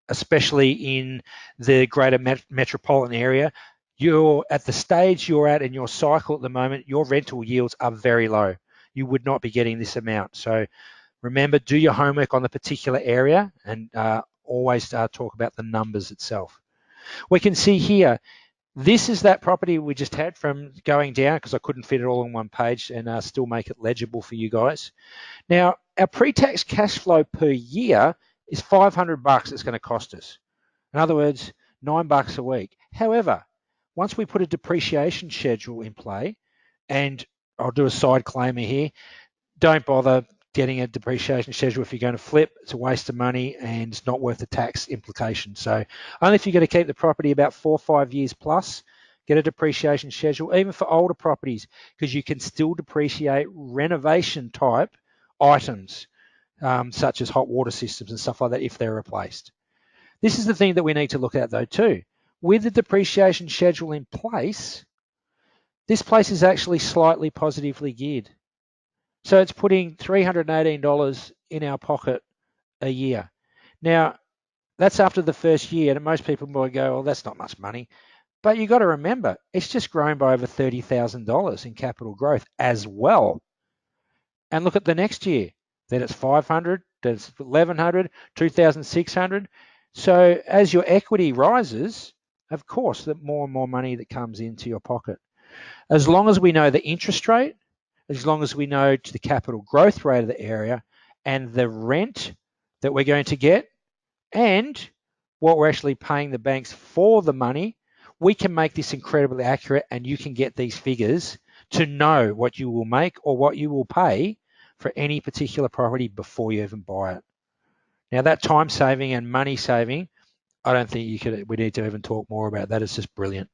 A: especially in the greater metropolitan area, you're at the stage you're at in your cycle at the moment, your rental yields are very low. You would not be getting this amount. So remember, do your homework on the particular area and always talk about the numbers itself. We can see here, this is that property we just had from going down because I couldn't fit it all on one page and still make it legible for you guys. Now, our pre-tax cash flow per year is $500 it's going to cost us. In other words, $9 a week. However, once we put a depreciation schedule in play, and I'll do a side claimer here, don't bother getting a depreciation schedule if you're going to flip. It's a waste of money and it's not worth the tax implication. So only if you're going to keep the property about 4 or 5 years plus, get a depreciation schedule, even for older properties, because you can still depreciate renovation type items, such as hot water systems and stuff like that if they're replaced. This is the thing that we need to look at though too. With the depreciation schedule in place, this place is actually slightly positively geared. So it's putting $318 in our pocket a year. Now, that's after the first year, and most people might go, well, that's not much money. But you've got to remember, it's just grown by over $30,000 in capital growth as well. And look at the next year. Then it's 500, then it's 1,100, 2,600. So as your equity rises, of course, the more and more money that comes into your pocket. As long as we know the interest rate, as long as we know the capital growth rate of the area and the rent that we're going to get and what we're actually paying the banks for the money, we can make this incredibly accurate and you can get these figures to know what you will make or what you will pay for any particular property before you even buy it. Now that time saving and money saving, I don't think we need to even talk more about that. It's just brilliant.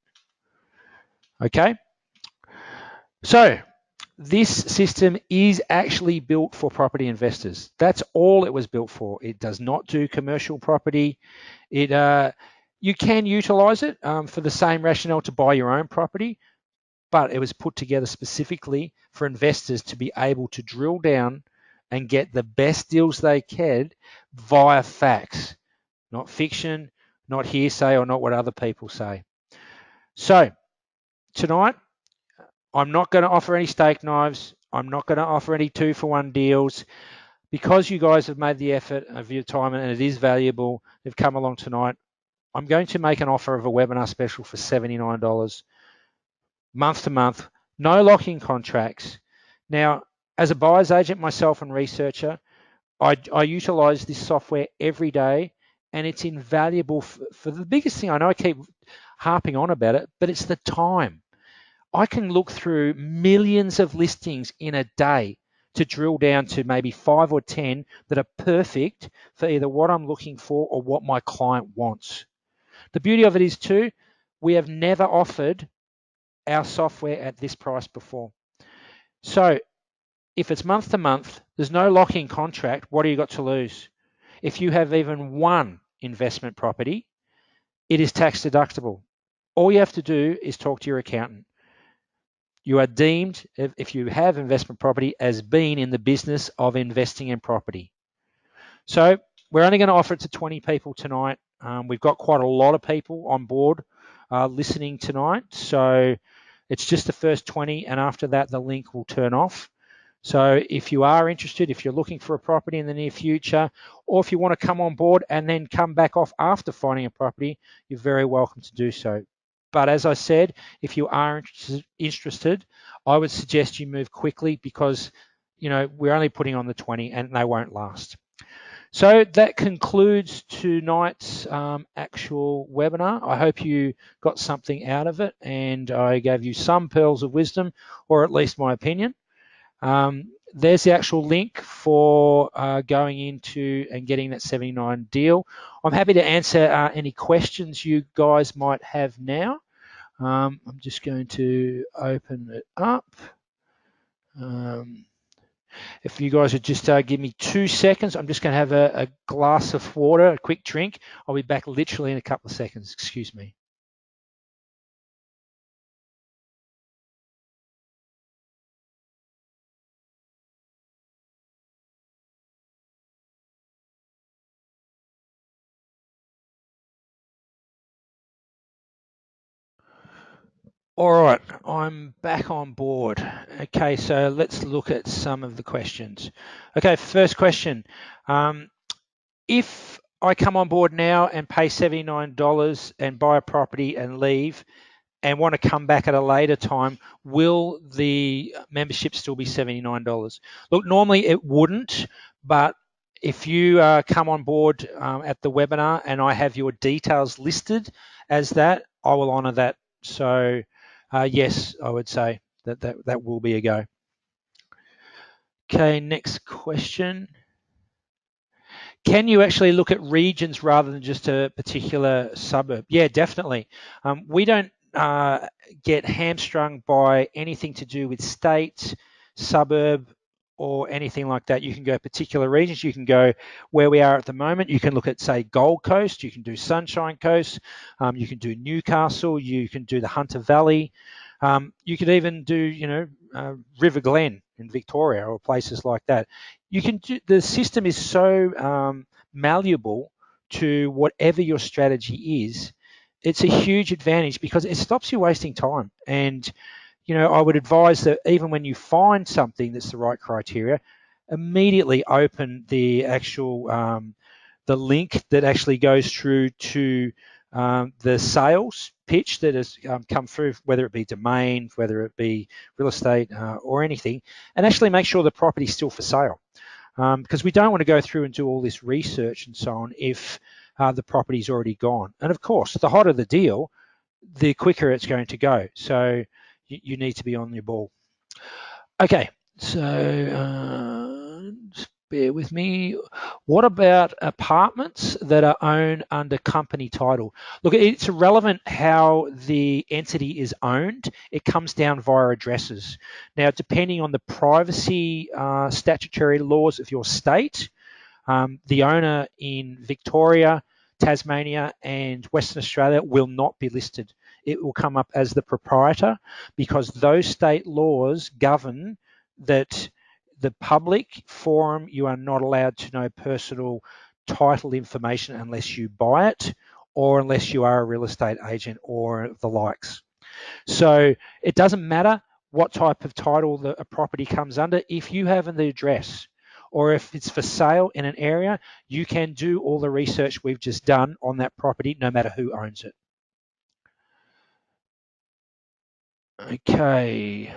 A: Okay. So this system is actually built for property investors. That's all it was built for. It does not do commercial property. You can utilize it for the same rationale to buy your own property, but it was put together specifically for investors to be able to drill down and get the best deals they can via facts. not fiction, not hearsay, or not what other people say. So tonight, I'm not going to offer any steak knives. I'm not going to offer any 2-for-1 deals. Because you guys have made the effort of your time and it is valuable, they've come along tonight, I'm going to make an offer of a webinar special for $79 month to month, no lock-in contracts. Now, as a buyer's agent myself and researcher, I utilize this software every day, and it's invaluable for the biggest thing. I know I keep harping on about it, but it's the time. I can look through millions of listings in a day to drill down to maybe 5 or 10 that are perfect for either what I'm looking for or what my client wants. The beauty of it is too, we have never offered our software at this price before. So if it's month to month, there's no lock-in contract. What do you got to lose? If you have even one investment property, it is tax deductible. All you have to do is talk to your accountant. You are deemed, if you have investment property, as being in the business of investing in property. So we're only going to offer it to 20 people tonight. We've got quite a lot of people on board listening tonight. So it's just the first 20, and after that, the link will turn off. So if you are interested, if you're looking for a property in the near future, or if you want to come on board and then come back off after finding a property, you're very welcome to do so. But as I said, if you are interested, I would suggest you move quickly because, you know, we're only putting on the 20 and they won't last. So that concludes tonight's actual webinar. I hope you got something out of it and I gave you some pearls of wisdom, or at least my opinion. There's the actual link for going into and getting that 79 deal. I'm happy to answer any questions you guys might have now. I'm just going to open it up. If you guys would just give me 2 seconds, I'm just going to have a glass of water, a quick drink. I'll be back literally in a couple of seconds. Excuse me. All right, I'm back on board. Okay, so let's look at some of the questions. Okay, first question. If I come on board now and pay $79 and buy a property and leave and want to come back at a later time, will the membership still be $79? Look, normally it wouldn't, but if you come on board at the webinar and I have your details listed as that, I will honor that. So yes, I would say that will be a go. Okay, next question. Can you actually look at regions rather than just a particular suburb? Yeah, definitely. We don't get hamstrung by anything to do with state, suburb, or anything like that. You can go particular regions. You can go where we are at the moment. You can look at, say, Gold Coast. You can do Sunshine Coast. You can do Newcastle. You can do the Hunter Valley. You could even do, you know, River Glen in Victoria or places like that. You can do, the system is so malleable to whatever your strategy is. It's a huge advantage because it stops you wasting time. And, you know, I would advise that even when you find something that's the right criteria, immediately open the actual the link that actually goes through to the sales pitch that has come through, whether it be domain, whether it be real estate or anything, and actually make sure the property's still for sale. Because we don't want to go through and do all this research and so on if the property's already gone. And of course, the hotter the deal, the quicker it's going to go. So you need to be on your ball. Okay, so just bear with me. What about apartments that are owned under company title? Look, it's irrelevant how the entity is owned. It comes down via addresses. Now, depending on the privacy statutory laws of your state, the owner in Victoria, Tasmania, and Western Australia will not be listed. It will come up as the proprietor because those state laws govern that the public forum, you are not allowed to know personal title information unless you buy it or unless you are a real estate agent or the likes. So it doesn't matter what type of title a property comes under. If you have the address or if it's for sale in an area, you can do all the research we've just done on that property, no matter who owns it. Okay.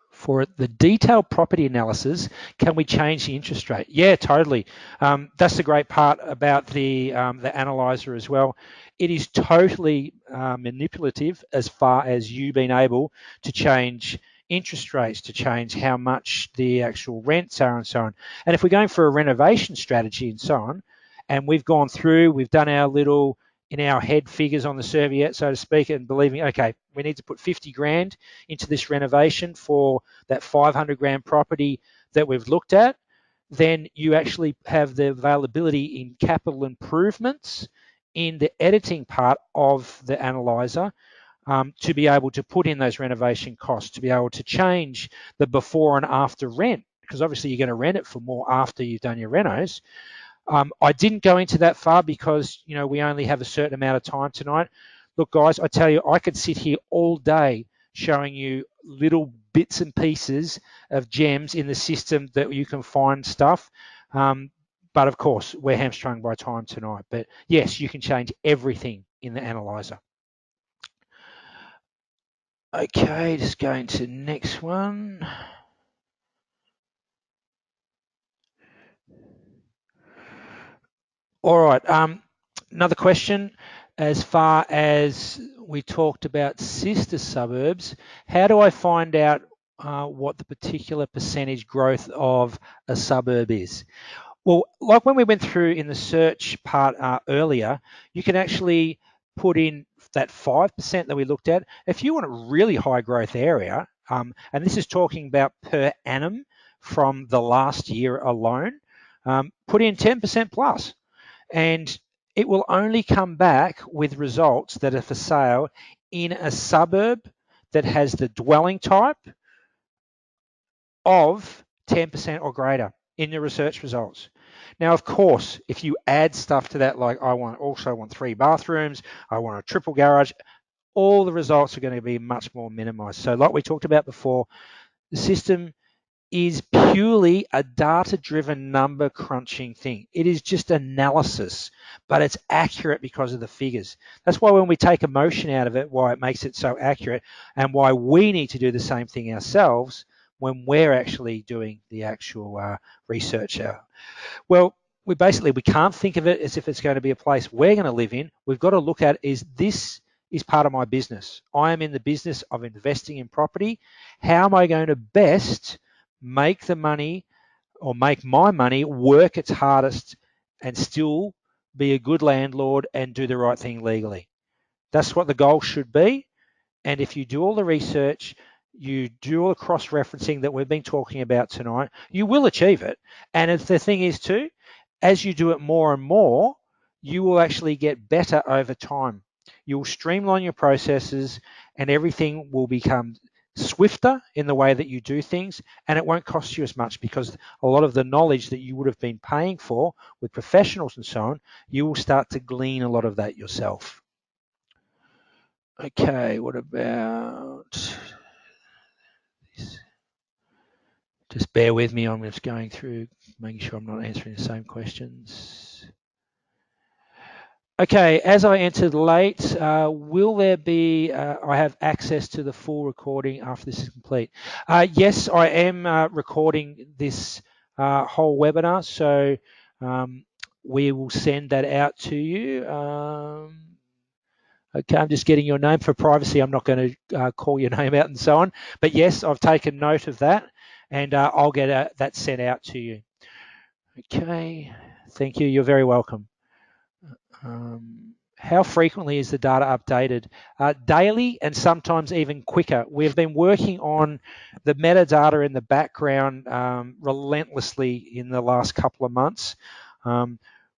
A: For the detailed property analysis, can we change the interest rate? Yeah, totally. That's the great part about the analyzer as well. It is totally manipulative as far as you being able to change interest rates, to change how much the actual rents are and so on. And if we're going for a renovation strategy and so on, and we've gone through, we've done our little in our head figures on the serviette, so to speak, and believing, okay, we need to put 50 grand into this renovation for that 500 grand property that we've looked at, then you actually have the availability in capital improvements in the editing part of the analyzer to be able to put in those renovation costs, to be able to change the before and after rent, because obviously you're going to rent it for more after you've done your renos. I didn't go into that far because, you know, we only have a certain amount of time tonight. Look, guys, I tell you, I could sit here all day showing you little bits and pieces of gems in the system that you can find stuff. But of course, we're hamstrung by time tonight. But yes, you can change everything in the analyzer. Okay, just going to the next one. All right. Another question. As far as we talked about sister suburbs, how do I find out what the particular percentage growth of a suburb is? Well, like when we went through in the search part earlier, you can actually put in that 5% that we looked at. If you want a really high growth area, and this is talking about per annum from the last year alone, put in 10% plus. And it will only come back with results that are for sale in a suburb that has the dwelling type of 10% or greater in your research results. Now, of course, if you add stuff to that, like I also want 3 bathrooms, I want a triple garage, all the results are going to be much more minimized. So like we talked about before, the system is purely a data-driven number crunching thing. It is just analysis, but it's accurate because of the figures. That's why when we take emotion out of it, why it makes it so accurate, and why we need to do the same thing ourselves when we're actually doing the actual research. Well, we can't think of it as if it's going to be a place we're going to live in. We've got to look at this is part of my business. I am in the business of investing in property. How am I going to best make the money or make my money work its hardest and still be a good landlord and do the right thing legally? That's what the goal should be. And if you do all the research, you do all the cross-referencing that we've been talking about tonight, you will achieve it. And if the thing is too, as you do it more and more, you will actually get better over time. You'll streamline your processes and everything will become swifter in the way that you do things, and it won't cost you as much because a lot of the knowledge that you would have been paying for with professionals and so on, you will start to glean a lot of that yourself. Okay, what about this? Just bear with me, I'm just going through, making sure I'm not answering the same questions. Okay, as I entered late, will there be, I have access to the full recording after this is complete? Yes, I am recording this whole webinar, so we will send that out to you. Okay, I'm just getting your name for privacy. I'm not going to call your name out and so on. But yes, I've taken note of that, and I'll get that sent out to you. Okay, thank you. You're very welcome. How frequently is the data updated? Daily and sometimes even quicker. We've been working on the metadata in the background relentlessly in the last couple of months.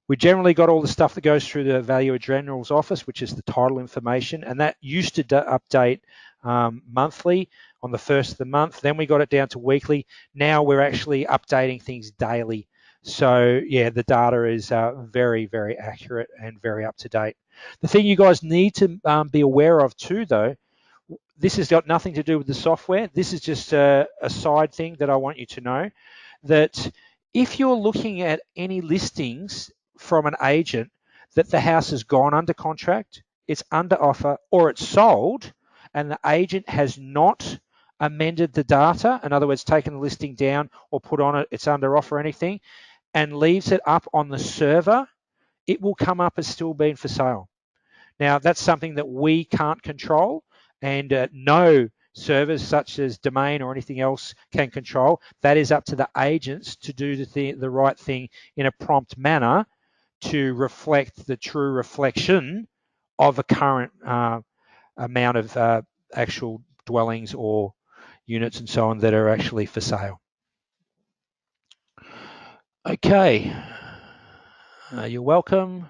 A: We generally got all the stuff that goes through the Valuer General's office, which is the title information, and that used to update monthly. on the first of the month. Then we got it down to weekly. Now we're actually updating things daily. So yeah, the data is very, very accurate and very up to date. The thing you guys need to be aware of too, though, this has got nothing to do with the software. This is just a side thing that I want you to know, that if you're looking at any listings from an agent that the house has gone under contract, it's under offer, or it's sold, and the agent has not amended the data, in other words, taken the listing down or put on it, it's under offer or anything, and leaves it up on the server, it will come up as still being for sale. Now, that's something that we can't control, and no servers such as Domain or anything else can control. That is up to the agents to do the right thing in a prompt manner to reflect the true reflection of a current amount of actual dwellings or units and so on that are actually for sale. Okay, you're welcome.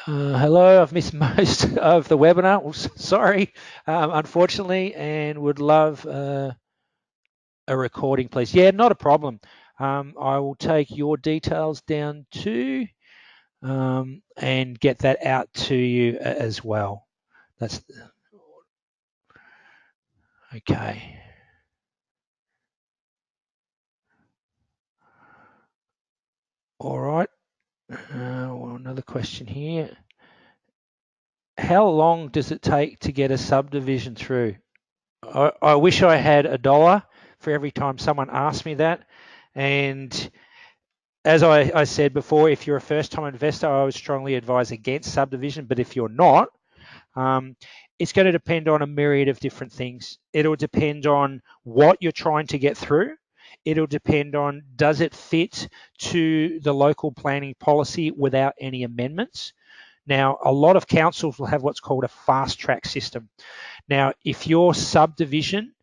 A: Hello, I've missed most of the webinar. Well, sorry, unfortunately, and would love a recording, please. Yeah, not a problem. I will take your details down too, and get that out to you as well. That's okay. All right. Well, another question here. How long does it take to get a subdivision through? I wish I had $1 for every time someone asked me that. And as I said before, if you're a first-time investor, I would strongly advise against subdivision. But if you're not, it's going to depend on a myriad of different things. It'll depend on what you're trying to get through. It'll depend on, does it fit to the local planning policy without any amendments? Now, a lot of councils will have what's called a fast track system. Now, if your subdivision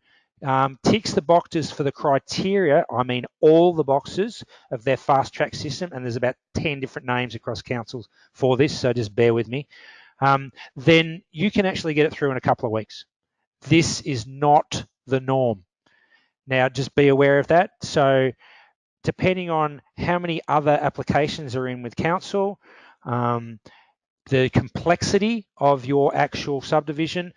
A: ticks the boxes for the criteria, I mean all the boxes of their fast track system, and there's about 10 different names across councils for this, so just bear with me, then you can actually get it through in a couple of weeks. This is not the norm. Now, just be aware of that. So depending on how many other applications are in with council, the complexity of your actual subdivision,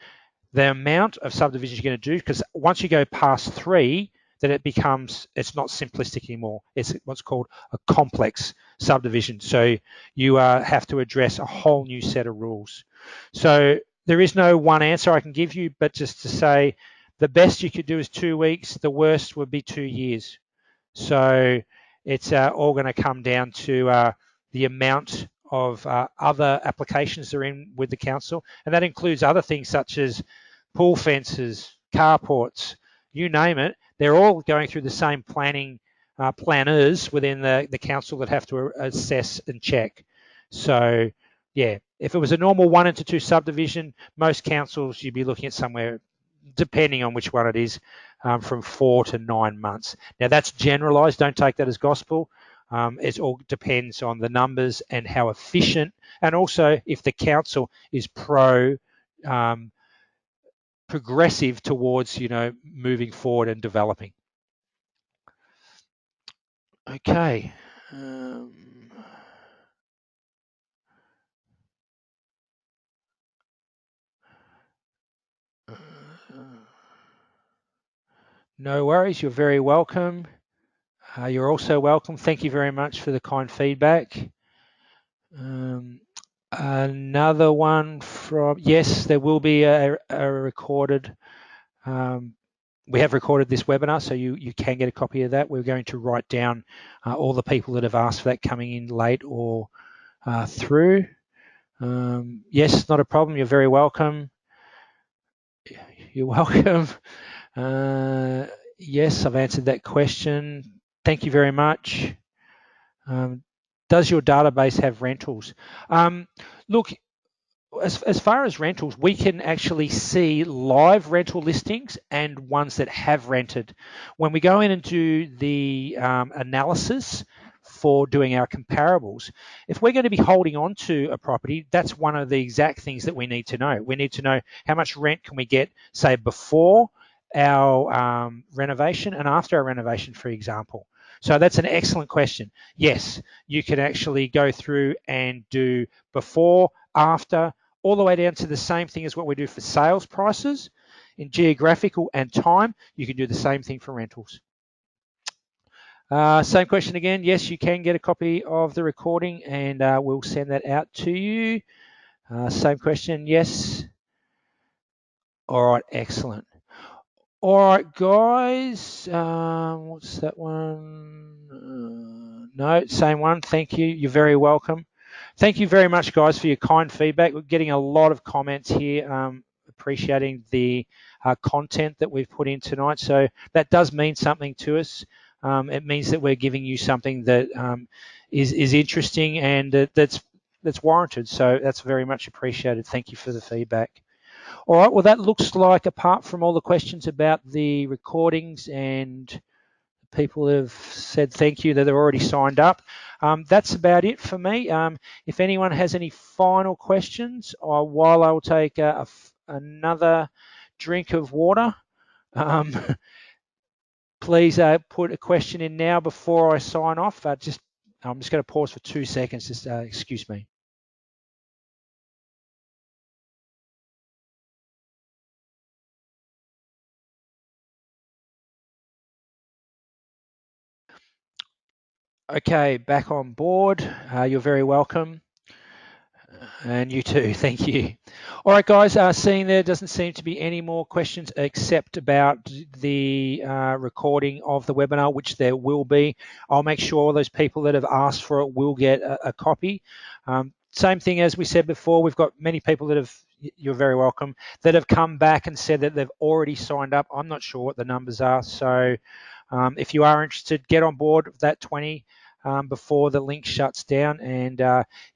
A: the amount of subdivisions you're going to do, because once you go past 3, then it's not simplistic anymore. It's what's called a complex subdivision. So you have to address a whole new set of rules. So there is no one answer I can give you, but just to say the best you could do is 2 weeks. The worst would be 2 years. So it's all going to come down to the amount of other applications that are in with the council, and that includes other things such as pool fences, carports, you name it. They're all going through the same planning planners within the council that have to assess and check. So yeah, if it was a normal 1 into 2 subdivision, most councils you'd be looking at somewhere, depending on which one it is, from 4 to 9 months. Now that's generalized, don't take that as gospel. It all depends on the numbers and how efficient, and also if the council is progressive towards, moving forward and developing. Okay. No worries, you're very welcome. You're also welcome. Thank you very much for the kind feedback. Another one from, yes, there will be a recorded, we have recorded this webinar, so you can get a copy of that. We're going to write down all the people that have asked for that coming in late or through. Yes, not a problem. You're very welcome. You're welcome. Yes, I've answered that question. Thank you very much. Does your database have rentals? Look, as far as rentals, we can actually see live rental listings and ones that have rented. When we go in and do the analysis for doing our comparables. If we're going to be holding on to a property, that's one of the exact things that we need to know. We need to know how much rent can we get, say, before our renovation and after our renovation, for example. So that's an excellent question. Yes, you can actually go through and do before, after, all the way down to the same thing as what we do for sales prices. In geographical and time, you can do the same thing for rentals. Same question again. Yes, you can get a copy of the recording and we'll send that out to you. Same question. Yes. All right, excellent. All right, guys. What's that one? No, same one. Thank you. You're very welcome. Thank you very much, guys, for your kind feedback. We're getting a lot of comments here, appreciating the content that we've put in tonight. So that does mean something to us. It means that we're giving you something that is interesting and that's warranted. So that's very much appreciated. Thank you for the feedback. All right, well, that looks like, apart from all the questions about the recordings and people have said thank you that they're already signed up, that's about it for me. If anyone has any final questions, while I'll take another drink of water, please put a question in now before I sign off. I'm just going to pause for 2 seconds. Just excuse me. Okay, back on board. You're very welcome. And you too, thank you. All right, guys, seeing there doesn't seem to be any more questions except about the recording of the webinar, which there will be. I'll make sure those people that have asked for it will get a copy. Same thing as we said before, we've got many people that have, you're very welcome, that have come back and said that they've already signed up. I'm not sure what the numbers are. So if you are interested, get on board with that 20 before the link shuts down. And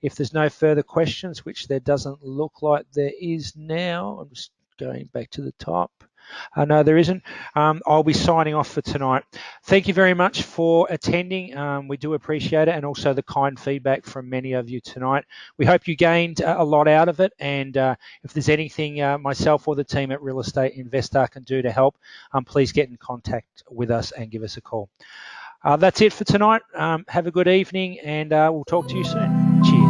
A: if there's no further questions, which there doesn't look like there is now, I'm just going back to the top. No, there isn't. I'll be signing off for tonight. Thank you very much for attending. We do appreciate it, and also the kind feedback from many of you tonight. We hope you gained a lot out of it, and if there's anything myself or the team at Real Estate Investor can do to help, please get in contact with us and give us a call. That's it for tonight. Have a good evening, and we'll talk to you soon. Cheers.